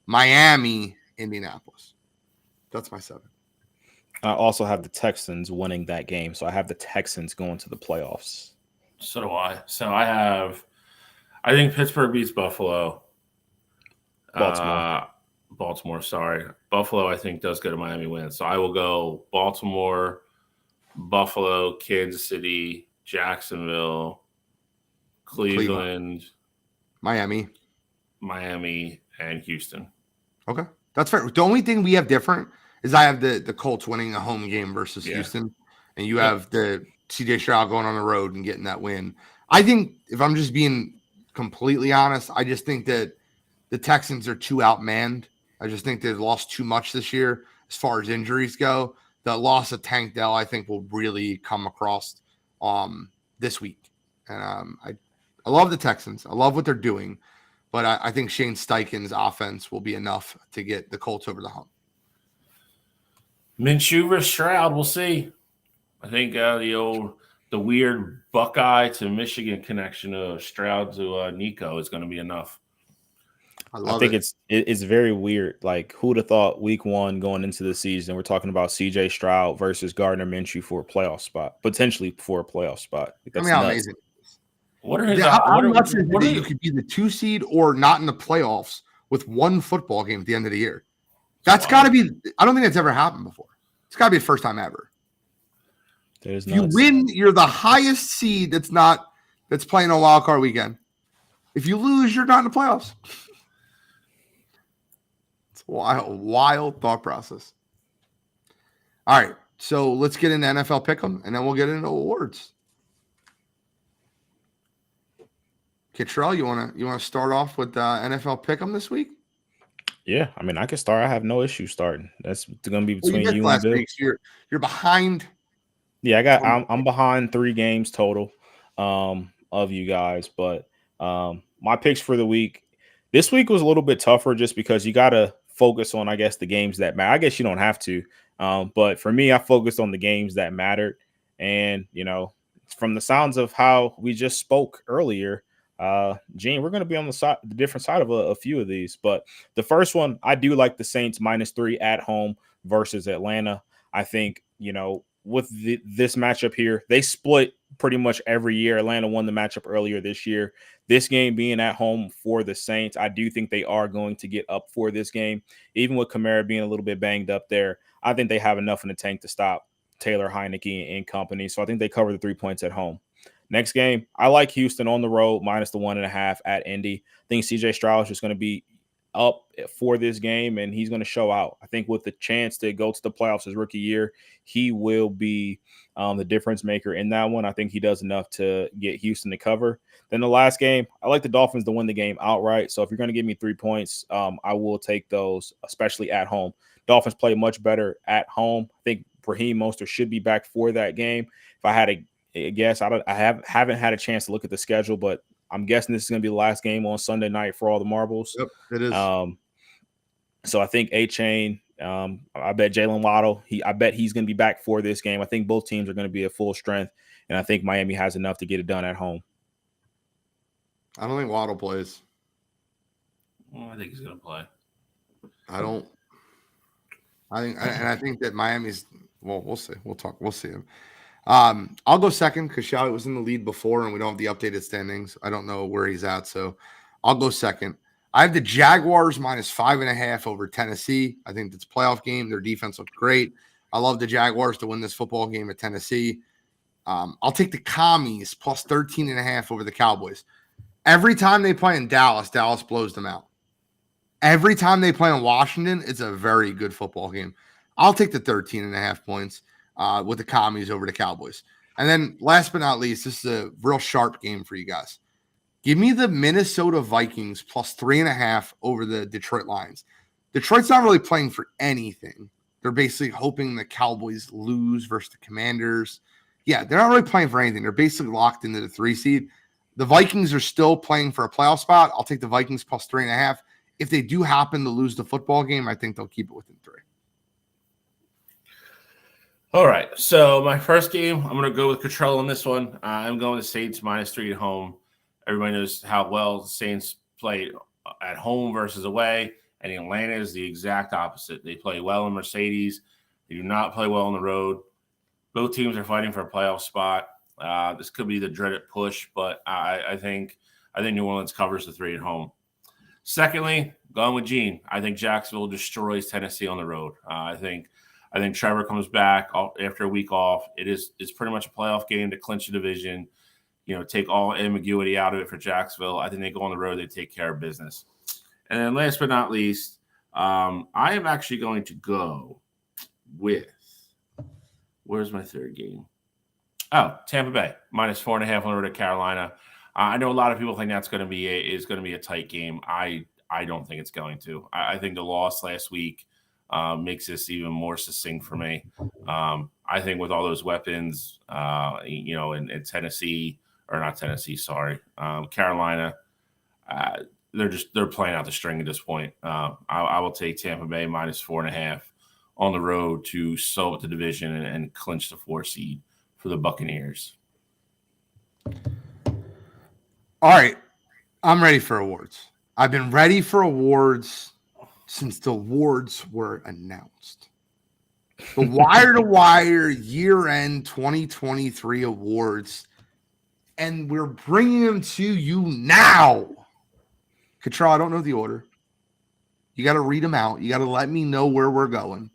A: Miami, Indianapolis. That's my 7.
D: I also have the Texans winning that game. So I have the Texans going to the playoffs.
C: So do I. So I think Pittsburgh beats Buffalo. Baltimore, sorry. Buffalo, I think, does go to Miami win. So I will go Baltimore, Buffalo, Kansas City, Jacksonville, Cleveland,
A: Miami,
C: and Houston.
A: Okay. That's fair. The only thing we have different is I have the Colts winning a home game versus Houston, and you have the CJ Stroud going on the road and getting that win. I think, if I'm just being completely honest, I just think that the Texans are too outmanned. I just think they've lost too much this year as far as injuries go. The loss of Tank Dell, I think, will really come across this week. And I love the Texans. I love what they're doing. But I think Shane Steichen's offense will be enough to get the Colts over the hump.
C: Minshew versus Stroud, we'll see. I think the weird Buckeye to Michigan connection of Stroud to Nico is going to be enough.
D: I think it's very weird. Like, who would have thought week 1 going into the season, we're talking about CJ Stroud versus Gardner Minshew for a playoff spot, potentially for a playoff spot.
A: That's how amazing.
C: What are his?
A: How much is it that you could be the 2 seed or not in the playoffs with 1 football game at the end of the year? That's got to be. I don't think that's ever happened before. It's got to be the first time ever. If you win, you're the highest seed that's playing on wild card weekend. If you lose, you're not in the playoffs. It's a wild thought process. All right, so let's get into NFL Pick'em, and then we'll get into awards. Kittrell, you wanna start off with NFL Pick'em this week?
D: Yeah, I mean, I can start. I have no issue starting. That's going to be between you and Bill.
A: You're behind.
D: Yeah, I'm behind 3 games total of you guys, but my picks for the week. This week was a little bit tougher just because you got to focus on, I guess, the games that matter. I guess you don't have to, but for me, I focused on the games that mattered, and from the sounds of how we just spoke earlier. Gene, we're going to be on the different side of a few of these, but the first one, I do like the Saints -3 at home versus Atlanta. I think, with this matchup here, they split pretty much every year. Atlanta won the matchup earlier this year. This game being at home for the Saints, I do think they are going to get up for this game. Even with Kamara being a little bit banged up there, I think they have enough in the tank to stop Taylor Heineke and company. So I think they cover the 3 points at home. Next game, I like Houston on the road -1.5 at Indy. I think CJ Stroud is just going to be up for this game, and he's going to show out. I think with the chance to go to the playoffs his rookie year, he will be the difference maker in that one. I think he does enough to get Houston to cover. Then the last game, I like the Dolphins to win the game outright. So if you're going to give me 3 points, I will take those, especially at home. Dolphins play much better at home. I think Raheem Mostert should be back for that game. If I had a guess, I haven't had a chance to look at the schedule, but I'm guessing this is going to be the last game on Sunday night for all the marbles.
A: Yep, it is.
D: So I think A-Chain, I bet Jalen Waddle, I bet he's going to be back for this game. I think both teams are going to be at full strength, and I think Miami has enough to get it done at home.
A: I don't think Waddle plays.
C: Well, I think he's going to play.
A: I think that Miami's Well, we'll see. We'll see him. I'll go second because Showie was in the lead before, and we don't have the updated standings. I don't know where he's at, so I'll go second. I have the Jaguars -5.5 over Tennessee. I think it's a playoff game. Their defense looked great. I love the Jaguars to win this football game at Tennessee. I'll take the Commies +13.5 over the Cowboys. Every time they play in Dallas, Dallas blows them out. Every time they play in Washington, it's a very good football game. I'll take the 13.5 points with the Commies over the Cowboys. And then last but not least, this is a real sharp game for you guys. Give me the Minnesota Vikings +3.5 over the Detroit Lions. Detroit's not really playing for anything. They're basically hoping the Cowboys lose versus the Commanders. Yeah, they're not really playing for anything. They're basically locked into the 3 seed. The Vikings are still playing for a playoff spot. I'll take the Vikings +3.5. If they do happen to lose the football game, I think they'll keep it within 3.
C: All right. So my first game, I'm going to go with Cottrell on this one. I'm going to Saints -3 at home. Everybody knows how well the Saints play at home versus away. And Atlanta is the exact opposite. They play well in Mercedes. They do not play well on the road. Both teams are fighting for a playoff spot. This could be the dreaded push, but I think New Orleans covers the 3 at home. Secondly, going with Gene. I think Jacksonville destroys Tennessee on the road. I think Trevor comes back after a week off. It's pretty much a playoff game to clinch the division. Take all ambiguity out of it for Jacksonville. I think they go on the road. They take care of business. And then last but not least, I am actually going to go with – where's my third game? Oh, Tampa Bay, -4.5 over to Carolina. I know a lot of people think that's going to be a tight game. I don't think it's going to. I think the loss last week makes this even more succinct for me. I think with all those weapons, in Tennessee – or not Tennessee, sorry, Carolina, they're playing out the string at this point. I will take Tampa Bay -4.5 on the road to solve the division and clinch the 4 seed for the Buccaneers.
A: All right, I'm ready for awards. I've been ready for awards since the awards were announced. The Wire2Wire year-end 2023 awards. And we're bringing them to you now. Cottrell, I don't know the order. You got to read them out. You got to let me know where we're going.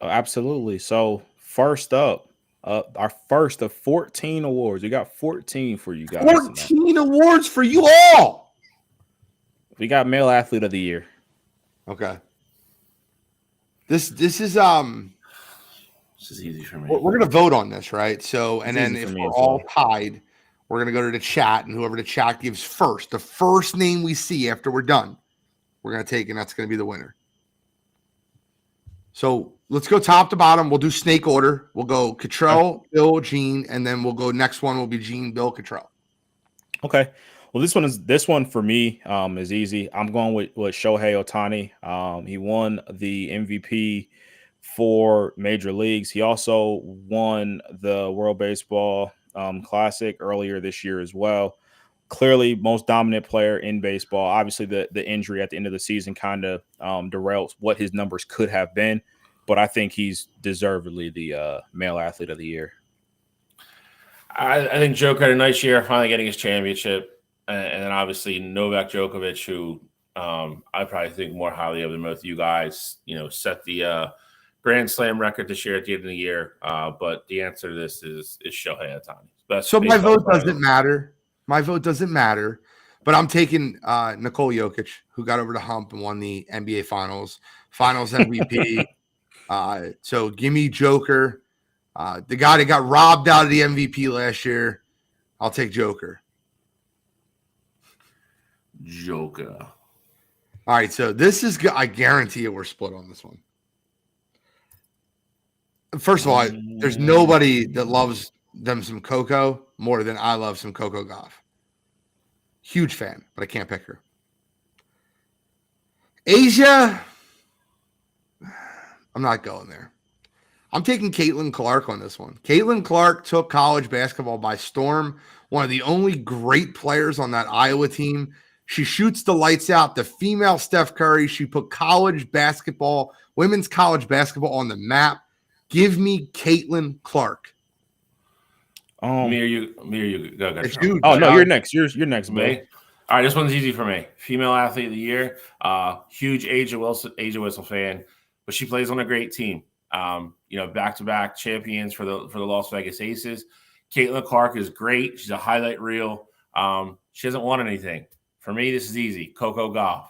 D: Absolutely. So first up, our first of 14 awards. We got 14 for you guys.
A: 14 awards for you all.
D: We got Male Athlete of the Year.
A: Okay. This is
C: This is easy for me.
A: We're gonna vote on this, right? So, and
D: It's
A: then
D: easy
A: if
D: for me
A: we're
D: as
A: all
D: well.
A: tied, we're gonna go to the chat, and whoever the chat gives first, the first name we see after we're done, we're gonna take, and that's gonna be the winner. So let's go top to bottom. We'll do snake order. We'll go Cottrell, Bill, Gene, and then we'll go next one will be Gene, Bill, Cottrell.
D: Okay. Well, this one for me is easy. I'm going with Shohei Ohtani. He won the MVP for Major Leagues. He also won the World Baseball Classic earlier this year as well. Clearly, most dominant player in baseball. Obviously, the injury at the end of the season kind of derails what his numbers could have been, but I think he's deservedly the Male Athlete of the Year.
C: I think Joker had a nice year, finally getting his championship. And then obviously Novak Djokovic, who I probably think more highly of than both you guys, set the Grand Slam record this year at the end of the year. But the answer to this is Shohei Ohtani.
A: So my vote doesn't matter. My vote doesn't matter. But I'm taking Nikola Jokic, who got over the hump and won the NBA Finals MVP. So give me Joker. The guy that got robbed out of the MVP last year. I'll take Joker.
C: Joker.
A: All right, so this is – I guarantee you we're split on this one. First of all, there's nobody that loves them some Coco more than I love some Coco Gauff. Huge fan, but I can't pick her. Asia, I'm not going there. I'm taking Caitlin Clark on this one. Caitlin Clark took college basketball by storm, one of the only great players on that Iowa team. She shoots the lights out. The female Steph Curry. She put college basketball, women's college basketball on the map. Give me Caitlin Clark.
C: Me or you? Go.
A: It's you.
D: Oh no, you're next. You're next,
C: Me.
D: man.
C: All right, this one's easy for me. Female athlete of the year. Huge Asia Whistle fan, but she plays on a great team. Back-to-back champions for the Las Vegas Aces. Caitlin Clark is great. She's a highlight reel. She hasn't won anything. For me, this is easy. Coco Gauff,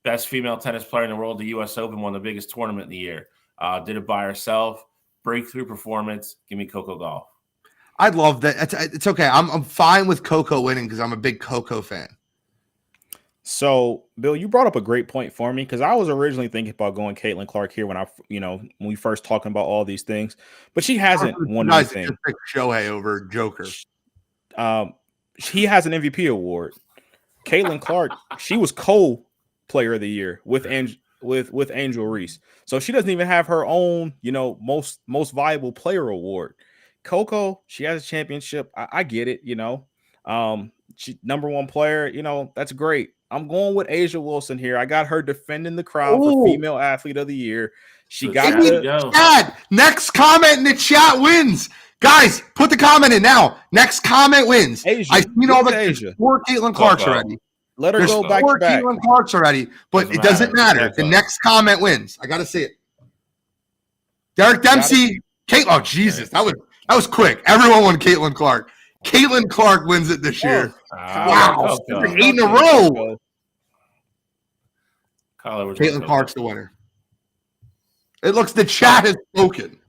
C: best female tennis player in the world. The U.S. Open, won the biggest tournament in the year. Did it by herself. Breakthrough performance. Give me Coco Gauff.
A: I'd love that. It's okay. I'm fine with Coco winning because I'm a big Coco fan.
D: So, Bill, you brought up a great point for me because I was originally thinking about going Caitlin Clark here when when we first talking about all these things, but she hasn't won anything.
A: Just pick Shohei over Joker.
D: He has an MVP award. Caitlin Clark, she was co-player of the year with Angel Reese, so she doesn't even have her own, most valuable player award. Coco, she has a championship. I get it, she number one player, that's great. I'm going with Asia Wilson here. I got her defending the crown for female athlete of the year. She got
A: the next comment in the chat wins. Guys, put the comment in now. Next comment wins.
D: Asia.
A: I've seen all the 4 Caitlin Clarks already.
D: Let her go back to back.
A: 4 Caitlin Clarks already, but it doesn't matter. The next comment wins. I got to see it. Derek Dempsey. Oh, Jesus. That was quick. Everyone won Caitlin Clark. Caitlin Clark wins it this year. Wow. 8 in a row. Caitlin Clark's the winner. It looks the chat has spoken.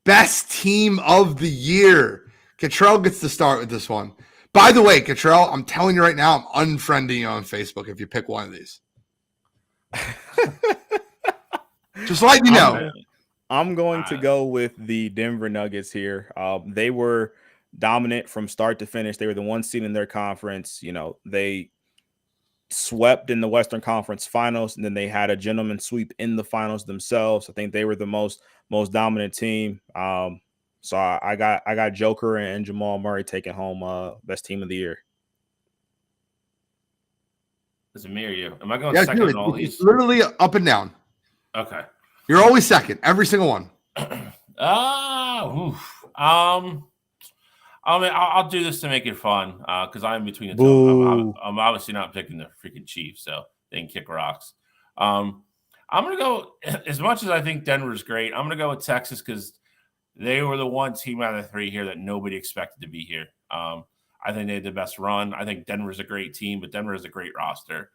A: Best team of the year. Cottrell gets to start with this one. By the way, Cottrell, I'm telling you right now, I'm unfriending you on Facebook if you pick one of these. Just let you know.
D: I'm going to go with the Denver Nuggets here. They were dominant from start to finish. They were the 1 seed in their conference. They swept in the Western Conference Finals, and then they had a gentleman sweep in the finals themselves. I think they were the most dominant team. So I got Joker and Jamal Murray taking home best team of the year.
C: Is it me or you? Am I going second in all these?
A: Literally up and down.
C: Okay.
A: You're always second, every single one.
C: I'll do this to make it fun because I'm between the two. I'm obviously not picking the freaking Chiefs, so they can kick rocks. I'm going to go, as much as I think Denver's great, I'm going to go with Texas because they were the 1 team out of the 3 here that nobody expected to be here. I think they had the best run. I think Denver's a great team, but Denver is a great roster.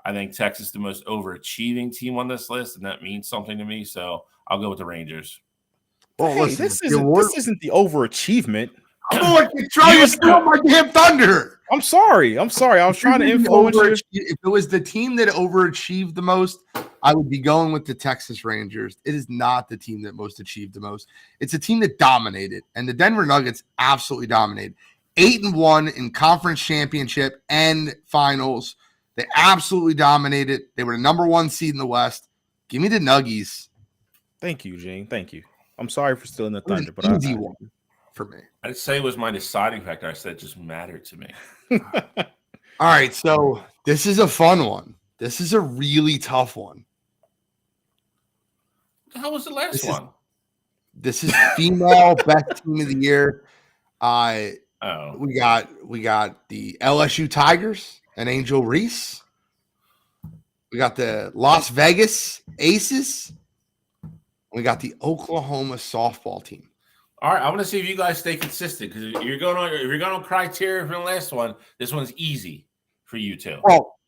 C: I think Texas is the most overachieving team on this list, and that means something to me, so I'll go with the Rangers.
A: Well,
D: hey,
A: listen,
D: this isn't the overachievement.
A: I'm trying to steal my damn thunder.
D: I'm sorry. I was trying to influence you.
A: If it was the team that overachieved the most, I would be going with the Texas Rangers. It is not the team that most achieved the most. It's a team that dominated, and the Denver Nuggets absolutely dominated. 8-1 in conference championship and finals. They absolutely dominated. They were the number 1 seed in the West. Give me the Nuggies.
D: Thank you, Gene. Thank you. I'm sorry for stealing the thunder, but
A: easy one for me.
C: I'd say it was my deciding factor. I said it just mattered to me.
A: All right, so this is a fun one. This is a really tough one.
C: What the hell was the last one?
A: This is female best team of the year. We got the LSU Tigers and Angel Reese. We got the Las Vegas Aces. We got the Oklahoma softball team.
C: All right, I want to see if you guys stay consistent because if you're going on criteria for the last one, this one's easy for you two.
A: Well,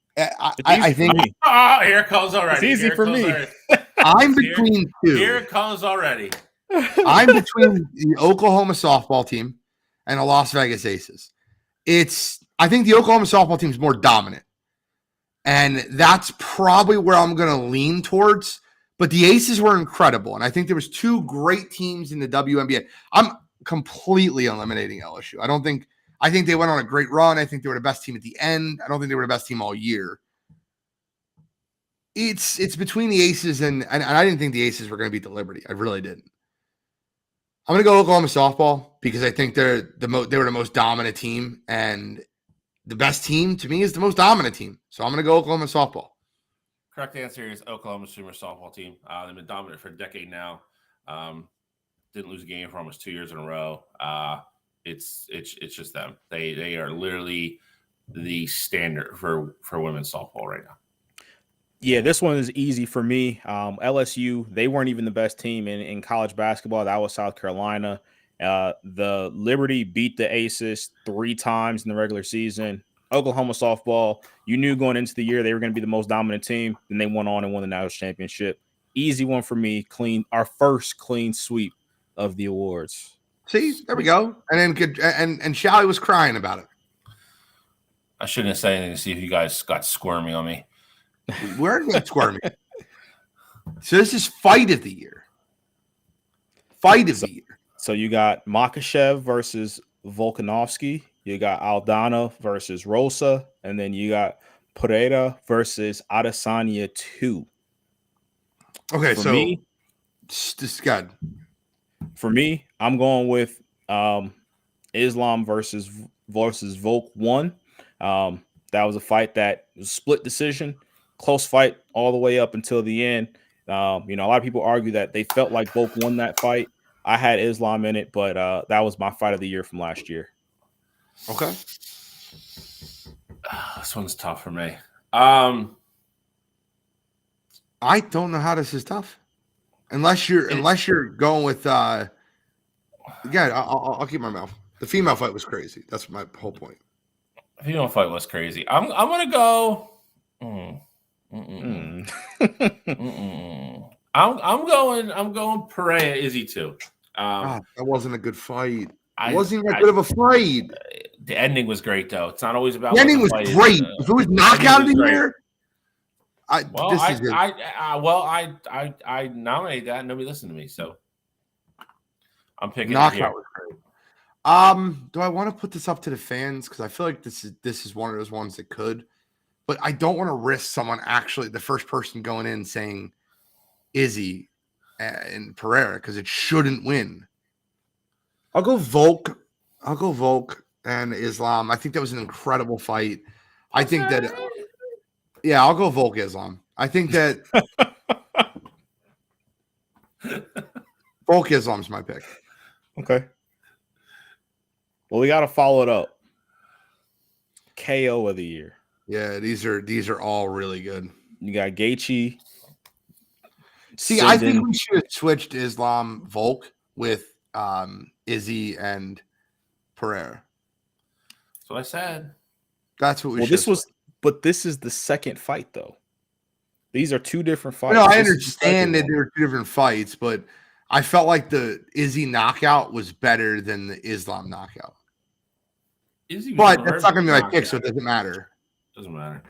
A: I think
C: here it comes already.
D: It's easy for me.
A: I'm between two.
C: Here it comes already.
A: I'm between the Oklahoma softball team and the Las Vegas Aces. I think the Oklahoma softball team is more dominant, and that's probably where I'm going to lean towards. But the Aces were incredible, and I think there was 2 great teams in the WNBA. I'm completely eliminating LSU. I think they went on a great run. I think they were the best team at the end. I don't think they were the best team all year. It's between the Aces and I didn't think the Aces were going to beat the Liberty. I really didn't. I'm going to go Oklahoma softball because I think they were the most dominant team, and the best team to me is the most dominant team. So I'm going to go Oklahoma softball.
C: Correct answer is Oklahoma Sooner softball team. They've been dominant for a decade now. Didn't lose a game for almost 2 years in a row. It's just them. They are literally the standard for women's softball right now.
D: Yeah, this one is easy for me. LSU, they weren't even the best team in college basketball. That was South Carolina. The Liberty beat the Aces 3 times in the regular season. Oklahoma softball, you knew going into the year they were going to be the most dominant team. Then they went on and won the national championship. Easy one for me. Clean, our first clean sweep of the awards.
A: See, there we go. And then and Shally was crying about it.
C: I shouldn't have said anything to see if you guys got squirmy on me.
A: We're not squirming. So this is fight of the year. Fight of the year.
D: So you got Makachev versus Volkanovski. You got Aldana versus Rosa. And then you got Pereira versus Adesanya 2.
A: Okay,
D: For
A: so
D: me,
A: this good.
D: For me, I'm going with Islam versus Volk 1. That was a fight that was a split decision, close fight all the way up until the end. A lot of people argue that they felt like Volk won that fight. I had Islam in it, but that was my fight of the year from last year.
A: Okay.
C: This one's tough for me.
A: I don't know how this is tough. Unless you're going with again, I'll keep my mouth. The female fight was crazy. That's my whole point.
C: The female fight was crazy. I'm gonna go. I'm going Pereira Izzy too.
A: That wasn't a good fight.
C: It
A: wasn't that good of a fight.
C: The ending was great though. It's not always about
A: the ending was great. If it was knockout of the year, I nominated that. And nobody listened to me, so I'm picking knockout was great. Do I want to put this up to the fans? Because I feel like this is one of those ones that could, but I don't want to risk someone actually the first person going in saying Izzy and Pereira because it shouldn't win. I'll go Volk and Islam. I think that was an incredible fight. I think that. Yeah, I'll go Volk Islam. I think that Volk Islam's my pick.
D: Okay. Well, we got to follow it up. KO of the year.
A: Yeah, these are all really good.
D: You got Gaethje.
A: See, I think we should have switched Islam Volk with Izzy and Pereira.
C: That's what I said.
A: That's what we should.
D: But this is the second fight, though. These are 2 different fights.
A: No, I understand that there are 2 different fights, but I felt like the Izzy knockout was better than the Islam knockout. But that's not going to be my pick, so it doesn't matter.
C: Doesn't matter.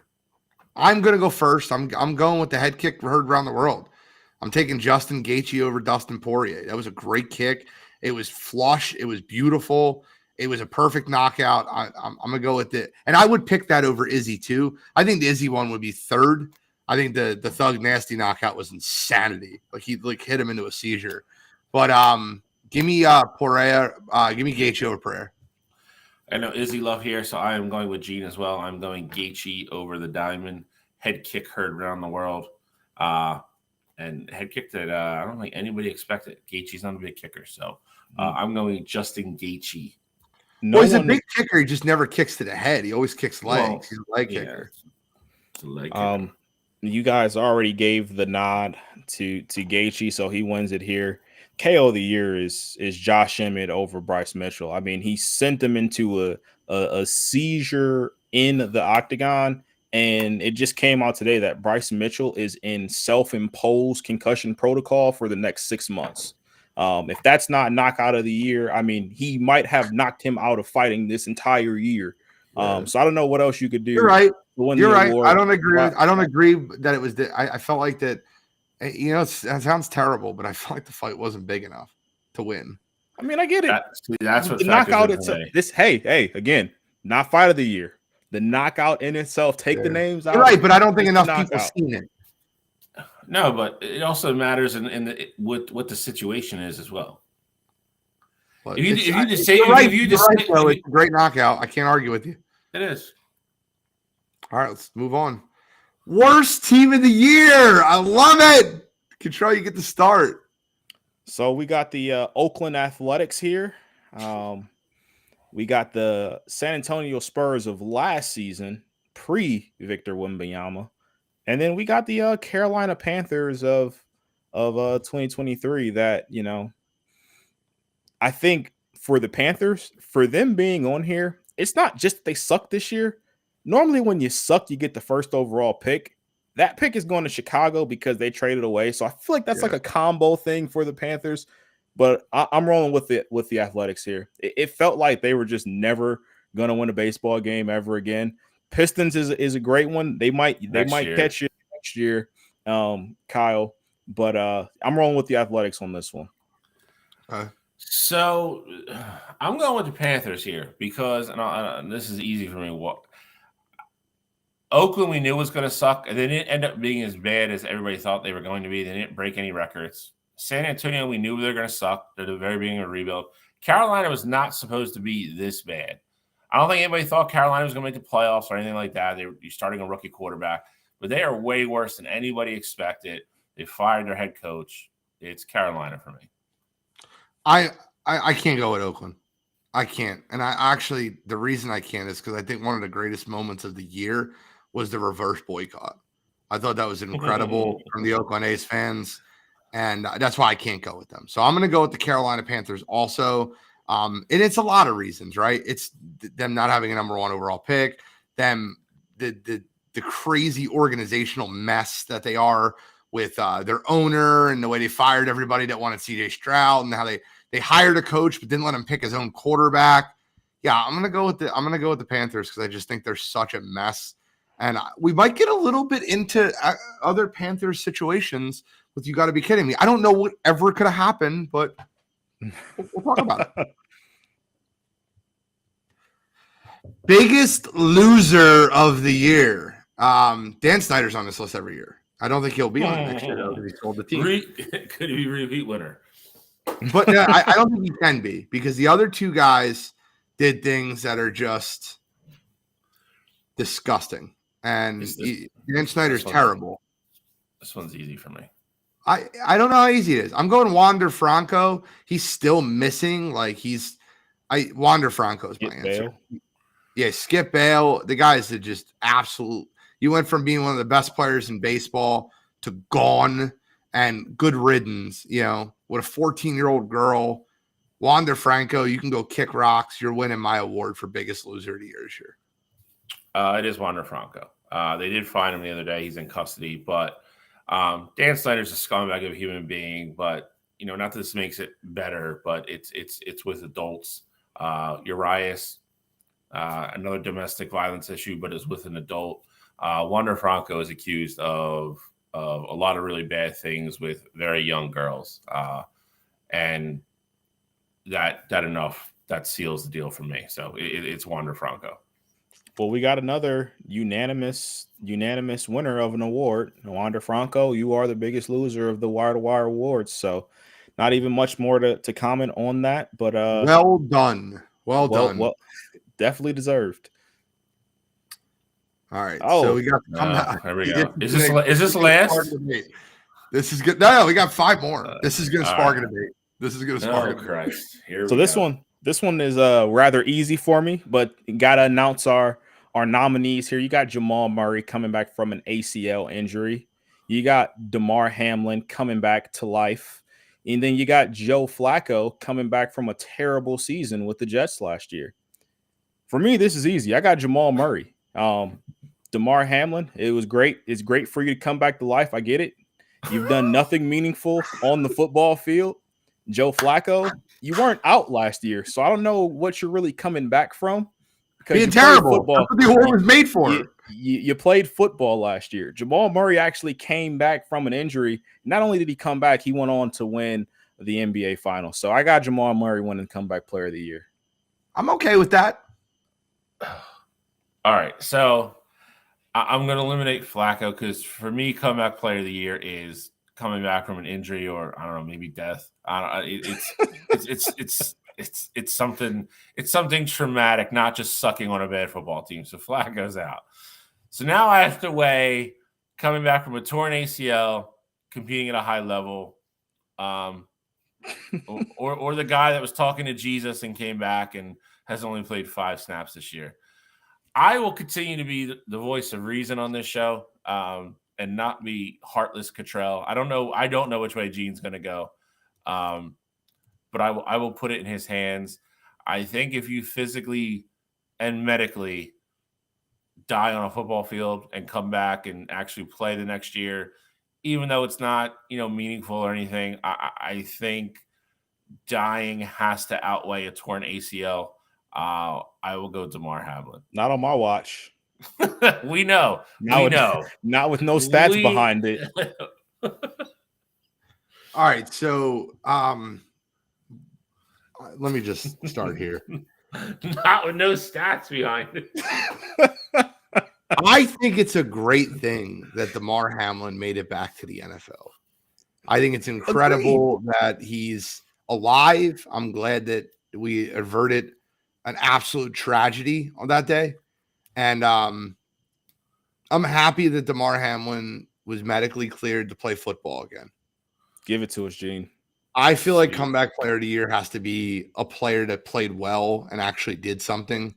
A: I'm going to go first. I'm going with the head kick heard around the world. I'm taking Justin Gaethje over Dustin Poirier. That was a great kick. It was flush. It was beautiful. It was a perfect knockout. I'm going to go with it. And I would pick that over Izzy, too. I think the Izzy one would be third. I think the Thug Nasty knockout was insanity. Like, he hit him into a seizure. But give me Pereira. Give me Gaethje over Pereira.
C: I know Izzy love here, so I am going with Gene as well. I'm going Gaethje over the Diamond. Head kick heard around the world. And head kick that I don't think anybody expected. Gaethje's not a big kicker, so I'm going Justin Gaethje.
A: He's a big kicker. He just never kicks to the head. He always kicks legs. He's a leg kicker.
C: It's a leg kicker.
D: You guys already gave the nod to Gaethje, so he wins it here. KO of the year is Josh Emmett over Bryce Mitchell. I mean, he sent them into a seizure in the octagon, and it just came out today that Bryce Mitchell is in self-imposed concussion protocol for the next 6 months. If that's not knockout of the year, I mean, he might have knocked him out of fighting this entire year. So I don't know what else you could do.
A: You're right. You're right. I don't agree. I don't agree that it was. I felt like that. It sounds terrible, but I felt like the fight wasn't big enough to win.
D: I mean, I get it.
C: That's what
D: the knockout itself. Again, not fight of the year. The knockout in itself. Take the names out.
A: You're right, but I don't think enough people seen it.
C: No, but it also matters in what the situation is as well. It's
A: a great knockout. I can't argue with you.
C: It is.
A: All right, let's move on. Worst team of the year. I love it. Control, you get the start.
D: So we got the Oakland Athletics here. We got the San Antonio Spurs of last season, pre-Victor Wembanyama. And then we got the Carolina Panthers of 2023 that, I think for the Panthers, for them being on here, it's not just that they suck this year. Normally when you suck, you get the first overall pick. That pick is going to Chicago because they traded away. So I feel like that's like a combo thing for the Panthers. But I'm rolling with the Athletics here. It felt like they were just never going to win a baseball game ever again. Pistons is a great one. They might catch you next year, Kyle. But I'm rolling with the Athletics on this one.
C: So I'm going with the Panthers here because, and this is easy for me. Oakland we knew was going to suck, and they didn't end up being as bad as everybody thought they were going to be. They didn't break any records. San Antonio, we knew they were going to suck. They're the very beginning of a rebuild. Carolina was not supposed to be this bad. I don't think anybody thought Carolina was going to make the playoffs or anything like that. You're starting a rookie quarterback, but they are way worse than anybody expected. They fired their head coach. It's Carolina for me.
A: I can't go with Oakland. I can't. And the reason I can't is because I think one of the greatest moments of the year was the reverse boycott. I thought that was incredible from the Oakland A's fans. And that's why I can't go with them. So I'm going to go with the Carolina Panthers also. And it's a lot of reasons, right? It's them not having a number 1 overall pick, them the crazy organizational mess that they are with their owner and the way they fired everybody that wanted CJ Stroud and how they hired a coach but didn't let him pick his own quarterback. Yeah, I'm going to go with the Panthers because I just think they're such a mess. And we might get a little bit into other Panthers situations. You got to be kidding me. I don't know whatever could have happened, but we'll talk about it. Biggest loser of the year. Dan Snyder's on this list every year. I don't think he'll be on it next year though, because he sold the team.
C: Could he be repeat winner?
A: But I don't think he can be because the other two guys did things that are just disgusting. And Dan Snyder's terrible.
C: This one's easy for me.
A: I don't know how easy it is. I'm going Wander Franco. He's still missing. Wander Franco is my answer. Yeah, Skip Bale. The guys that just absolute. You went from being one of the best players in baseball to gone and good riddance. With a 14-year-old girl, Wander Franco. You can go kick rocks. You're winning my award for biggest loser of the year this year.
C: It is Wander Franco. They did find him the other day. He's in custody, but. Dan Snyder's a scumbag of a human being, but not that this makes it better, but it's with adults. Urias, another domestic violence issue, but it's with an adult. Wander Franco is accused of a lot of really bad things with very young girls, and that seals the deal for me. So it's Wander Franco.
D: Well, we got another unanimous winner of an award. Wander Franco, you are the biggest loser of the Wire2Wire Awards. So not even much more to comment on that. But
A: well done. Well done.
D: Well, definitely deserved.
A: All right. So we got
C: there we go. Is this last?
A: This is good. No, we got 5 more. This is going to spark a debate. This is going to spark a debate.
C: Christ.
A: Here
D: so this one is rather easy for me, but gotta announce our nominees here. You got Jamal Murray coming back from an ACL injury. You got DeMar Hamlin coming back to life. And then you got Joe Flacco coming back from a terrible season with the Jets last year. For me, this is easy. I got Jamal Murray. DeMar Hamlin, it was great. It's great for you to come back to life. I get it. You've done nothing meaningful on the football field. Joe Flacco, you weren't out last year, so I don't know what you're really coming back from.
A: Being terrible. That's what the award was made for.
D: You played football last year. Jamal Murray actually came back from an injury. Not only did he come back, he went on to win the NBA Finals. So I got Jamal Murray winning Comeback Player of the Year.
A: I'm okay with that.
C: All right, so I'm going to eliminate Flacco because for me, Comeback Player of the Year is coming back from an injury or I don't know, maybe death. It's something traumatic, not just sucking on a bad football team. So Flacco's out. So now I have to weigh coming back from a torn ACL, competing at a high level, or the guy that was talking to Jesus and came back and has only played 5 snaps this year. I will continue to be the voice of reason on this show, and not be heartless Cottrell. I don't know which way Gene's going to go, but I will put it in his hands. I think if you physically and medically die on a football field and come back and actually play the next year, even though it's not, meaningful or anything, I think dying has to outweigh a torn ACL. I will go Damar Hamlin.
D: Not on my watch.
C: We know.
D: Not with no stats behind it.
A: All right, so let me just start here.
C: Not with no stats behind it.
A: I think it's a great thing that Damar Hamlin made it back to the NFL. I think it's incredible that he's alive. I'm glad that we averted an absolute tragedy on that day. And I'm happy that Damar Hamlin was medically cleared to play football again.
D: Give it to us, Gene.
A: I feel like comeback player of the year has to be a player that played well and actually did something.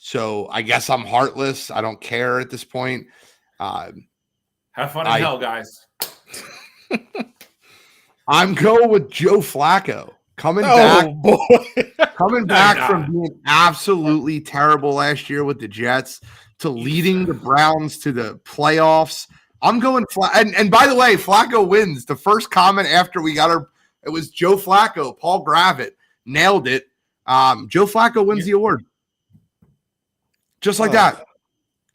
A: So I guess I'm heartless. I don't care at this point.
C: Have fun in hell, guys.
A: I'm going with Joe Flacco coming back from being absolutely terrible last year with the Jets to leading the Browns to the playoffs. I'm going and by the way, Flacco wins. The first comment after we got it was Joe Flacco. Paul Gravitt nailed it. Joe Flacco wins the award. Just like that.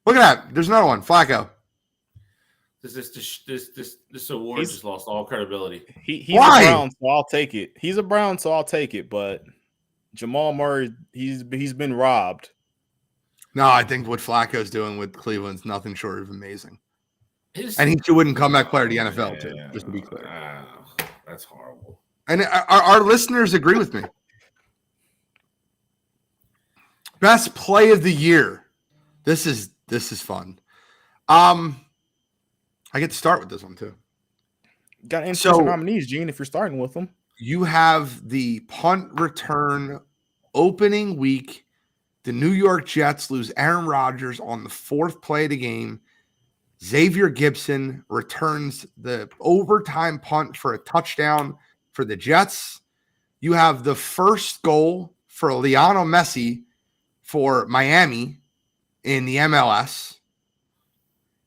A: Look at that. There's another one. Flacco.
C: This award just lost all credibility.
D: He's a Brown, so I'll take it. He's a Brown, so I'll take it. But Jamal Murray, he's been robbed.
A: No, I think what Flacco's doing with Cleveland's nothing short of amazing. And he wouldn't come back player to the NFL too, just to be clear.
C: That's horrible.
A: And our listeners agree with me. Best play of the year. This is fun. I get to start with this one too.
D: Got to introduce your nominees, Gene, if you're starting with them.
A: You have the punt return opening week. The New York Jets lose Aaron Rodgers on the 4th play of the game. Xavier Gibson returns the overtime punt for a touchdown for the Jets. You have the first goal for Lionel Messi for Miami in the MLS.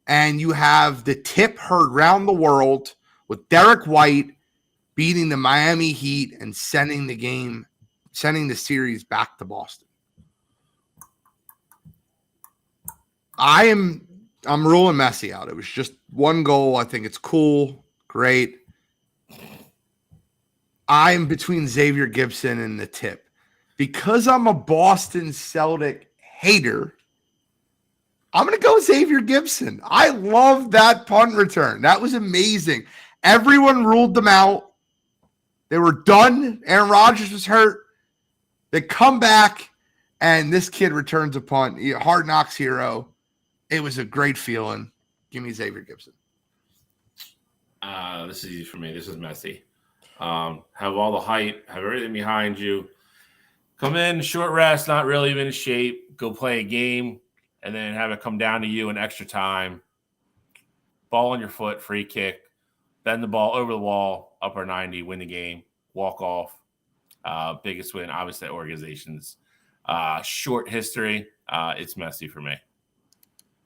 A: And you have the tip heard round the world with Derek White beating the Miami Heat and sending the series back to Boston. I'm ruling Messi out. It was just one goal. I think it's cool. Great. I'm between Xavier Gibson and the tip. Because I'm a Boston Celtic hater, I'm going to go Xavier Gibson. I love that punt return. That was amazing. Everyone ruled them out. They were done. Aaron Rodgers was hurt. They come back, and this kid returns a punt. Hard Knocks hero. It was a great feeling. Give me Xavier Gibson.
C: This is easy for me. This is Messi. Have all the height, have everything behind you. Come in, short rest, not really even in shape. Go play a game, and then have it come down to you in extra time. Ball on your foot, free kick. Bend the ball over the wall, upper 90, win the game, walk off. Biggest win, obviously, at organizations. Short history, it's Messi for me.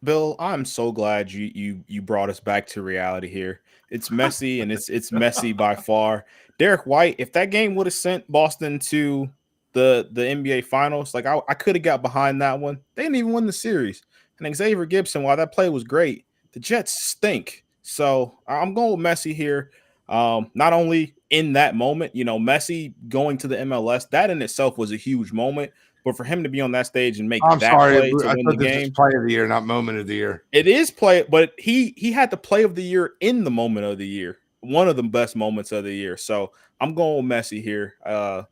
D: Bill, I'm so glad you brought us back to reality here. It's Messi, and it's Messi by far. Derek White, if that game would have sent Boston to the NBA Finals, like I could have got behind that one. They didn't even win the series. And Xavier Gibson, while that play was great, the Jets stink. So I'm going with Messi here. Not only in that moment, Messi going to the MLS, that in itself was a huge moment. But for him to be on that stage and make play to win the game,
A: play of the year, not moment of the year.
D: It is play, but he had the play of the year in the moment of the year, one of the best moments of the year. So I'm going with Messi here. I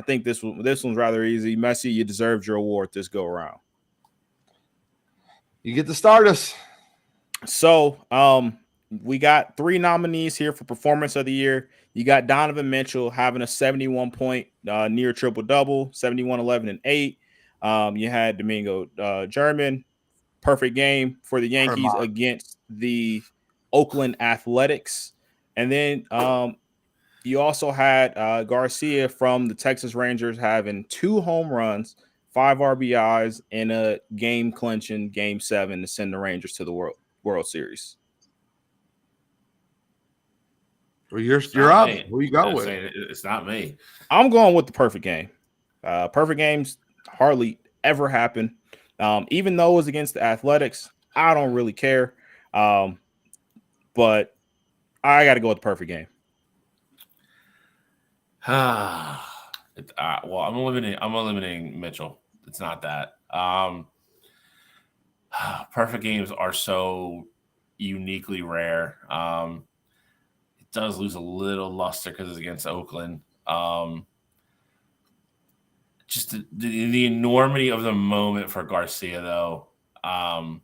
D: think this one's rather easy. Messi, you deserved your award this go around.
A: You get to start us.
D: So, we got 3 nominees here for performance of the year. You got Donovan Mitchell having a 71 point near triple double, 71, 11, and 8. You had Domingo German, perfect game for the Yankees
A: Herman.
D: against the Oakland Athletics. And then you also had Garcia from the Texas Rangers having 2 home runs, 5 RBIs in a game clinching Game 7 to send the Rangers to the World Series.
A: Well, you're up.
C: Me.
A: Who you go with?
C: It's not me.
D: I'm going with the perfect game. Perfect games hardly ever happen. Even though it was against the Athletics, I don't really care. But I got to go with the perfect game.
C: Well, I'm eliminating Mitchell. It's not that. Perfect games are so uniquely rare. It does lose a little luster because it's against Oakland. Just the enormity of the moment for Garcia, though. Man,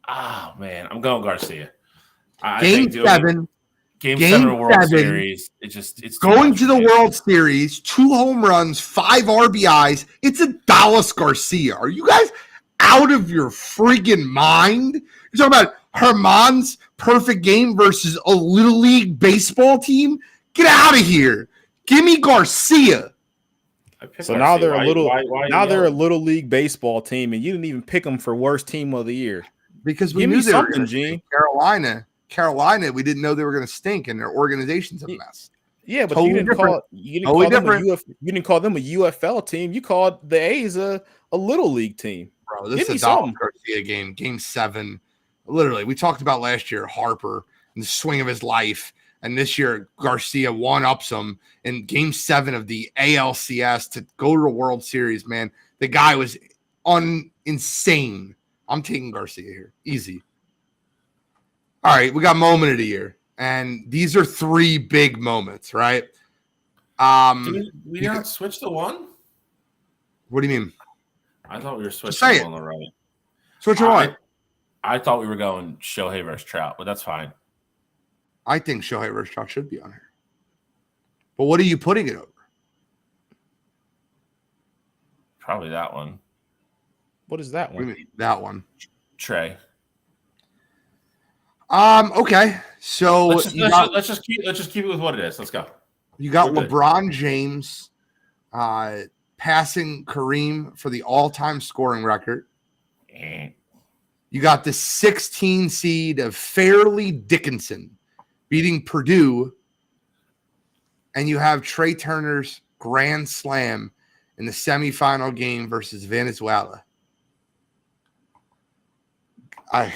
C: I'm going Garcia.
A: Game 7.
C: Game 7 World Series. It's
A: going to the World Series, 2 home runs, 5 RBIs. It's a Dallas Garcia. Are you guys out of your freaking mind? You're talking about Herman's perfect game versus a Little League baseball team? Get out of here. Give me Garcia.
D: So now they're they're a Little League baseball team, and you didn't even pick them for worst team of the year.
A: Because we knew they were going to Carolina, we didn't know they were going to stink, and their organization's a mess.
D: Yeah, but totally you didn't call them a UFL team. You called the A's a Little League team.
A: Bro, this is a Dallas Garcia game, Game 7. Literally, we talked about last year Harper and the swing of his life, and this year Garcia one-ups him in Game 7 of the ALCS to go to a World Series, man. The guy was insane. I'm taking Garcia here. Easy. All right, we got moment of the year, and these are 3 big moments, right?
C: Did we not switch to one?
A: What do you mean?
C: I thought we were switching on the right.
A: Switch to what?
C: I thought we were going Shohei versus Trout, but that's fine.
A: I think Shohei versus Trout should be on here. But what are you putting it over?
C: Probably that one.
D: What is that one?
A: What do you mean, that one.
C: Trey.
A: Okay. So
C: let's just keep it with what it is. Let's go.
A: You got LeBron James passing Kareem for the all-time scoring record. You got the 16 seed of Fairleigh Dickinson beating Purdue. And you have Trey Turner's grand slam in the semifinal game versus Venezuela. I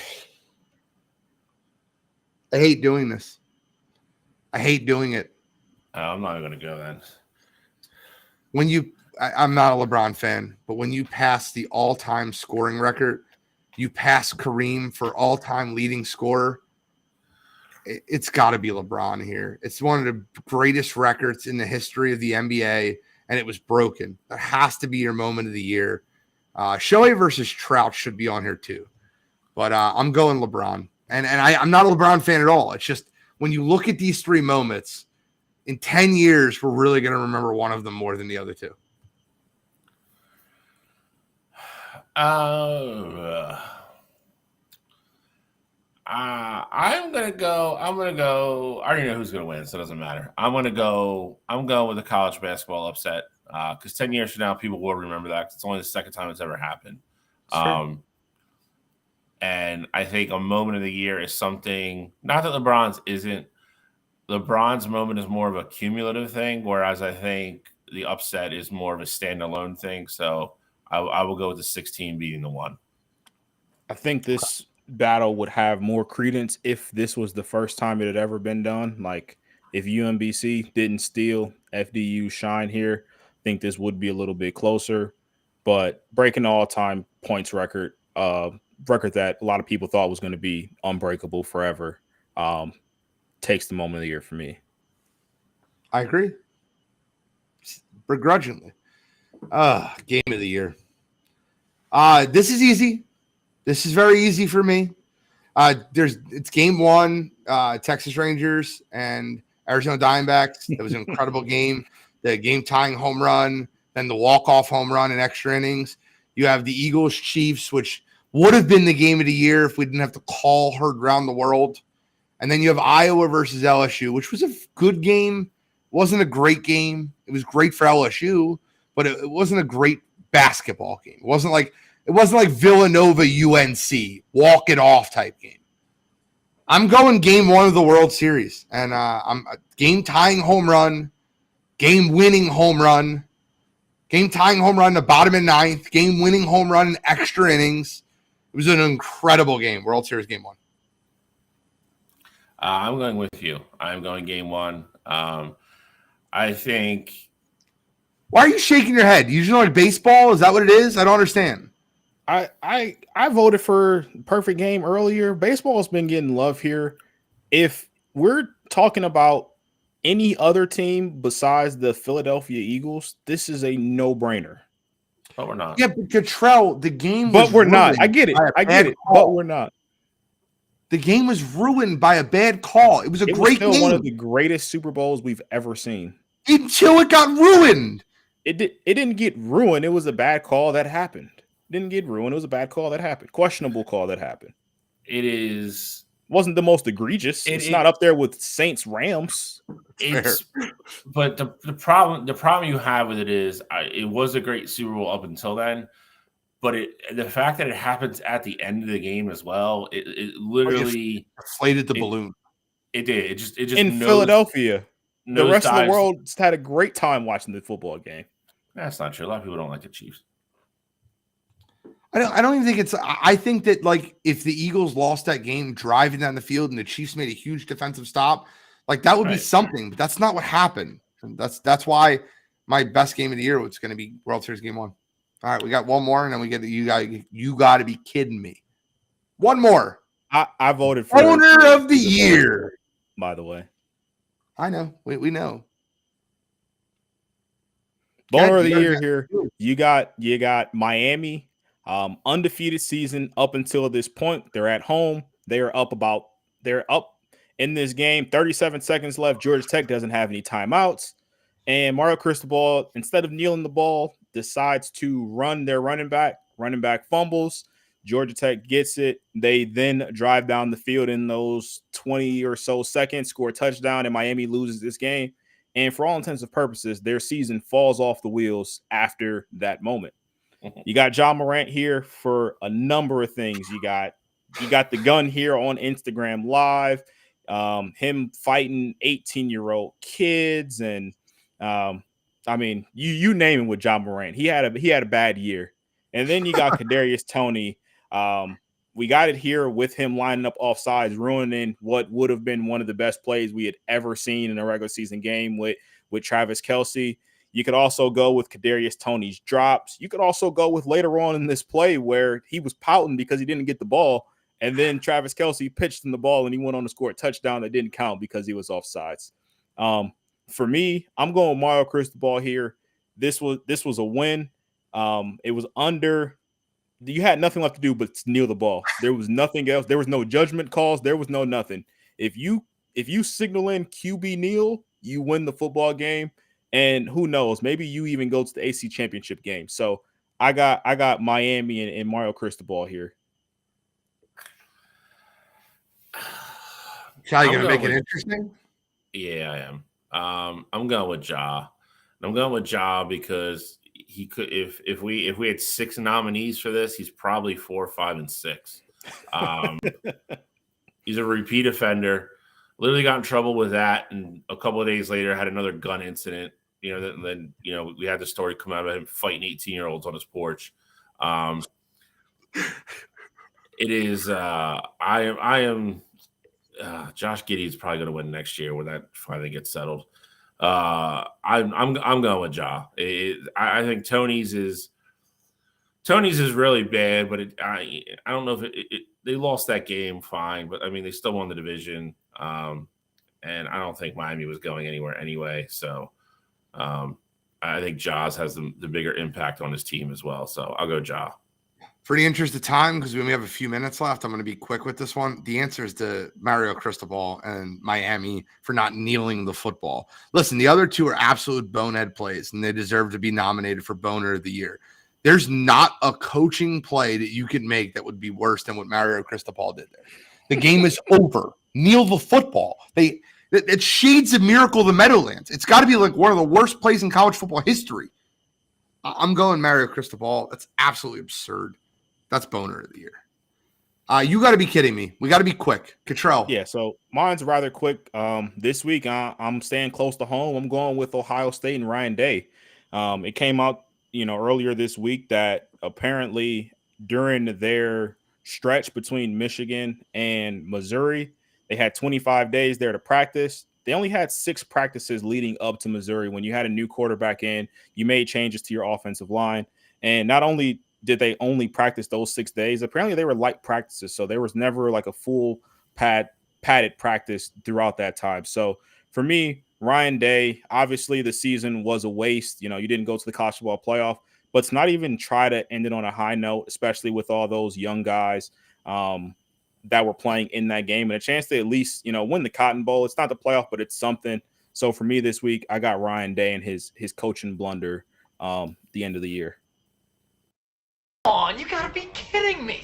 A: hate doing this. I hate doing it.
C: I'm not going to go then.
A: I'm not a LeBron fan, but when you pass the all-time scoring record, you pass Kareem for all-time leading scorer, it's got to be LeBron here. It's one of the greatest records in the history of the NBA, and it was broken. That has to be your moment of the year. Shohei versus Trout should be on here too. But I'm going LeBron. And I'm not a LeBron fan at all. It's just when you look at these 3 moments, in 10 years, we're really going to remember one of them more than the other 2.
C: I'm gonna go. I already know who's gonna win, so it doesn't matter. I'm going with the college basketball upset because 10 years from now, people will remember that. 'Cause it's only the second time it's ever happened.
A: Sure.
C: And I think a moment of the year is something. Not that LeBron's isn't. LeBron's moment is more of a cumulative thing, whereas I think the upset is more of a standalone thing. So I will go with the 16 beating the 1.
D: I think this battle would have more credence if this was the first time it had ever been done. Like if UMBC didn't steal FDU shine here, I think this would be a little bit closer. But breaking the all-time points record that a lot of people thought was going to be unbreakable forever, takes the moment of the year for me.
A: I agree. Begrudgingly. Game of the year. This is easy. This is very easy for me. It's game one, Texas Rangers and Arizona Diamondbacks. It was an incredible game. The game tying home run, then the walk-off home run in extra innings. You have the Eagles Chiefs, which would have been the game of the year if we didn't have to call heard around the world. And then you have Iowa versus LSU, which was a good game. Wasn't a great game. It was great for LSU, but it wasn't a great basketball game. It wasn't like Villanova UNC walk it off type game. I'm going game one of the World Series, and I'm a game tying home run, game winning home run, game tying home run in the bottom of ninth, game winning home run in extra innings. It was an incredible game. World Series game one.
C: I'm going with you. I'm going game one. I think.
A: Why are you shaking your head? You just like baseball? Is that what it is? I don't understand.
D: I voted for perfect game earlier. Baseball's been getting love here. If we're talking about any other team besides the Philadelphia Eagles, this is a no-brainer.
C: But we're not.
A: Yeah, but Cottrell, the game
D: But we're not. I get it. But we're not.
A: The game was ruined by a bad call. It was great game.
D: One of the greatest Super Bowls we've ever seen.
A: Until it got ruined.
D: It didn't get ruined. It was a bad call that happened. It didn't get ruined. It was a bad call that happened. Questionable call that happened.
C: Wasn't
D: the most egregious. It's not up there with Saints Rams.
C: But the problem you have with it is it was a great Super Bowl up until then. But the fact that it happens at the end of the game as well, it literally
A: inflated the balloon.
C: It did. It just
D: in Philadelphia. The rest of the world had a great time watching the football game.
C: That's not true. A lot of people don't like the Chiefs.
A: I don't even think it's. I think that like if the Eagles lost that game driving down the field and the Chiefs made a huge defensive stop, like that would be something. But that's not what happened. And that's why my best game of the year was going to be World Series game one. All right, we got one more, and then we get you got to be kidding me. One more.
D: I voted for
A: owner of the year.
D: By the way,
A: I know we know.
D: Owner of the year here. You got Miami. Undefeated season up until this point. They're at home. They're up in this game. 37 seconds left. Georgia Tech doesn't have any timeouts. And Mario Cristobal, instead of kneeling the ball, decides to run their running back. Running back fumbles. Georgia Tech gets it. They then drive down the field in those 20 or so seconds, score a touchdown, and Miami loses this game. And for all intents and purposes, their season falls off the wheels after that moment. You got John Morant here for a number of things. You got the gun here on Instagram Live, him fighting 18-year-old kids, and I mean, you name it with John Morant. He had a bad year. And then you got Kadarius Toney. We got it here with him lining up offsides, ruining what would have been one of the best plays we had ever seen in a regular season game with Travis Kelce. You could also go with Kadarius Toney's drops. You could also go with later on in this play where he was pouting because he didn't get the ball, and then Travis Kelce pitched him the ball and he went on to score a touchdown that didn't count because he was offsides. For me, I'm going with Mario Cristobal here. This was a win. It was under. You had nothing left to do but kneel the ball. There was nothing else. There was no judgment calls. There was no nothing. If you signal in QB kneel, you win the football game. And who knows? Maybe you even go to the AC Championship game. So I got Miami and Mario Cristobal here.
A: Cal, you gonna make it interesting?
C: Yeah, I am. I'm going with Ja. I'm going with Ja because he could. If we had 6 nominees for this, he's probably 4, 5, and 6. He's a repeat offender. Literally got in trouble with that, and a couple of days later had another gun incident. Then we had the story come out about him fighting 18-year-olds on his porch. It is. I am. Josh Giddey is probably going to win next year when that finally gets settled. I'm going with Ja. I think Tony's is really bad, but I don't know if they lost that game fine, but I mean they still won the division. And I don't think Miami was going anywhere anyway. So I think Jaws has the bigger impact on his team as well. So I'll go Ja.
A: For the interest of time, because we only have a few minutes left, I'm going to be quick with this one. The answer is to Mario Cristobal and Miami for not kneeling the football. Listen, the other two are absolute bonehead plays, and they deserve to be nominated for Boner of the Year. There's not a coaching play that you could make that would be worse than what Mario Cristobal did there. The game is over. Kneel the football. It shades of Miracle of the Meadowlands. It's got to be like one of the worst plays in college football history. I'm going Mario Cristobal. That's absolutely absurd. That's Boner of the Year. You got to be kidding me. We got to be quick. Cottrell.
D: Yeah, so mine's rather quick. This week, I'm staying close to home. I'm going with Ohio State and Ryan Day. It came out, earlier this week that apparently during their stretch between Michigan and Missouri, they had 25 days there to practice. They only had 6 practices leading up to Missouri. When you had a new quarterback in, you made changes to your offensive line. And not only did they only practice those 6 days, apparently they were light practices. So there was never like a full padded practice throughout that time. So for me, Ryan Day, obviously the season was a waste. You didn't go to the college football playoff, but to not even try to end it on a high note, especially with all those young guys that were playing in that game and a chance to at least, win the Cotton Bowl. It's not the playoff, but it's something. So for me this week, I got Ryan Day and his coaching blunder the end of the year.
E: Come on, you gotta be kidding me.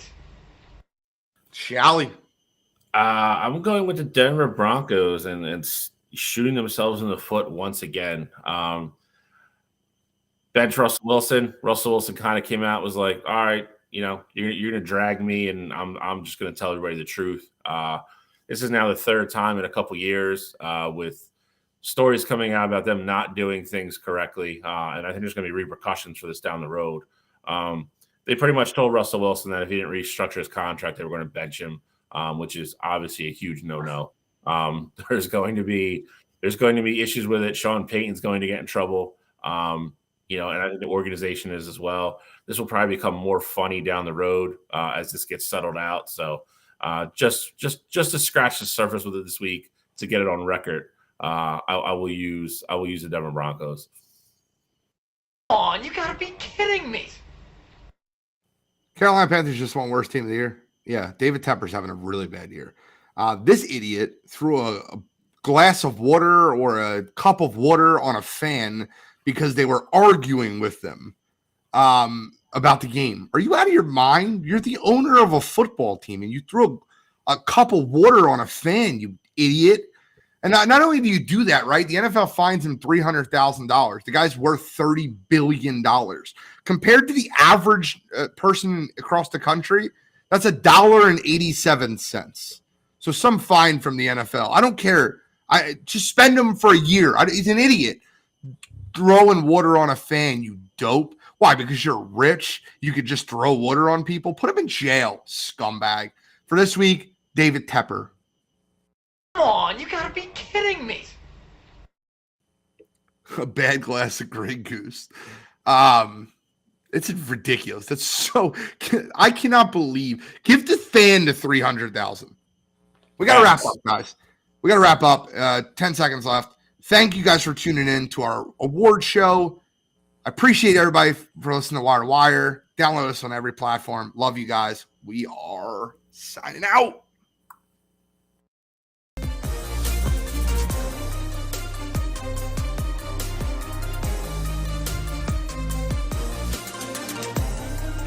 A: Shally.
C: I'm going with the Denver Broncos and shooting themselves in the foot once again. Bench Russell Wilson. Russell Wilson kind of came out, was like, all right, you're gonna drag me, and I'm just gonna tell everybody the truth. This is now the 3rd time in a couple years with stories coming out about them not doing things correctly, and I think there's gonna be repercussions for this down the road. They pretty much told Russell Wilson that if he didn't restructure his contract, they were going to bench him, which is obviously a huge no-no. There's going to be issues with it. Sean Payton's going to get in trouble, and I think the organization is as well. This will probably become more funny down the road as this gets settled out. So just to scratch the surface with it this week to get it on record, I will use the Denver Broncos.
E: Come on, you gotta be kidding me.
A: Carolina Panthers just won worst team of the year. Yeah, David Tepper's having a really bad year. This idiot threw a glass of water or a cup of water on a fan because they were arguing with them about the game. Are you out of your mind? You're the owner of a football team, and you threw a cup of water on a fan, you idiot. And not only do you do that, right? The NFL fines him $300,000. The guy's worth $30 billion. Compared to the average person across the country, that's $1.87. So some fine from the NFL. I don't care. Just spend him for a year. He's an idiot. Throwing water on a fan, you dope. Why? Because you're rich? You could just throw water on people? Put him in jail, scumbag. For this week, David Tepper.
E: Come on, you gotta be kidding me.
A: A bad glass of Grey Goose. It's ridiculous. That's so. I cannot believe. Give the fan the 300,000. We got to wrap up, guys. We got to wrap up. 10 seconds left. Thank you guys for tuning in to our award show. I appreciate everybody for listening to Wire to Wire. Download us on every platform. Love you guys. We are signing out.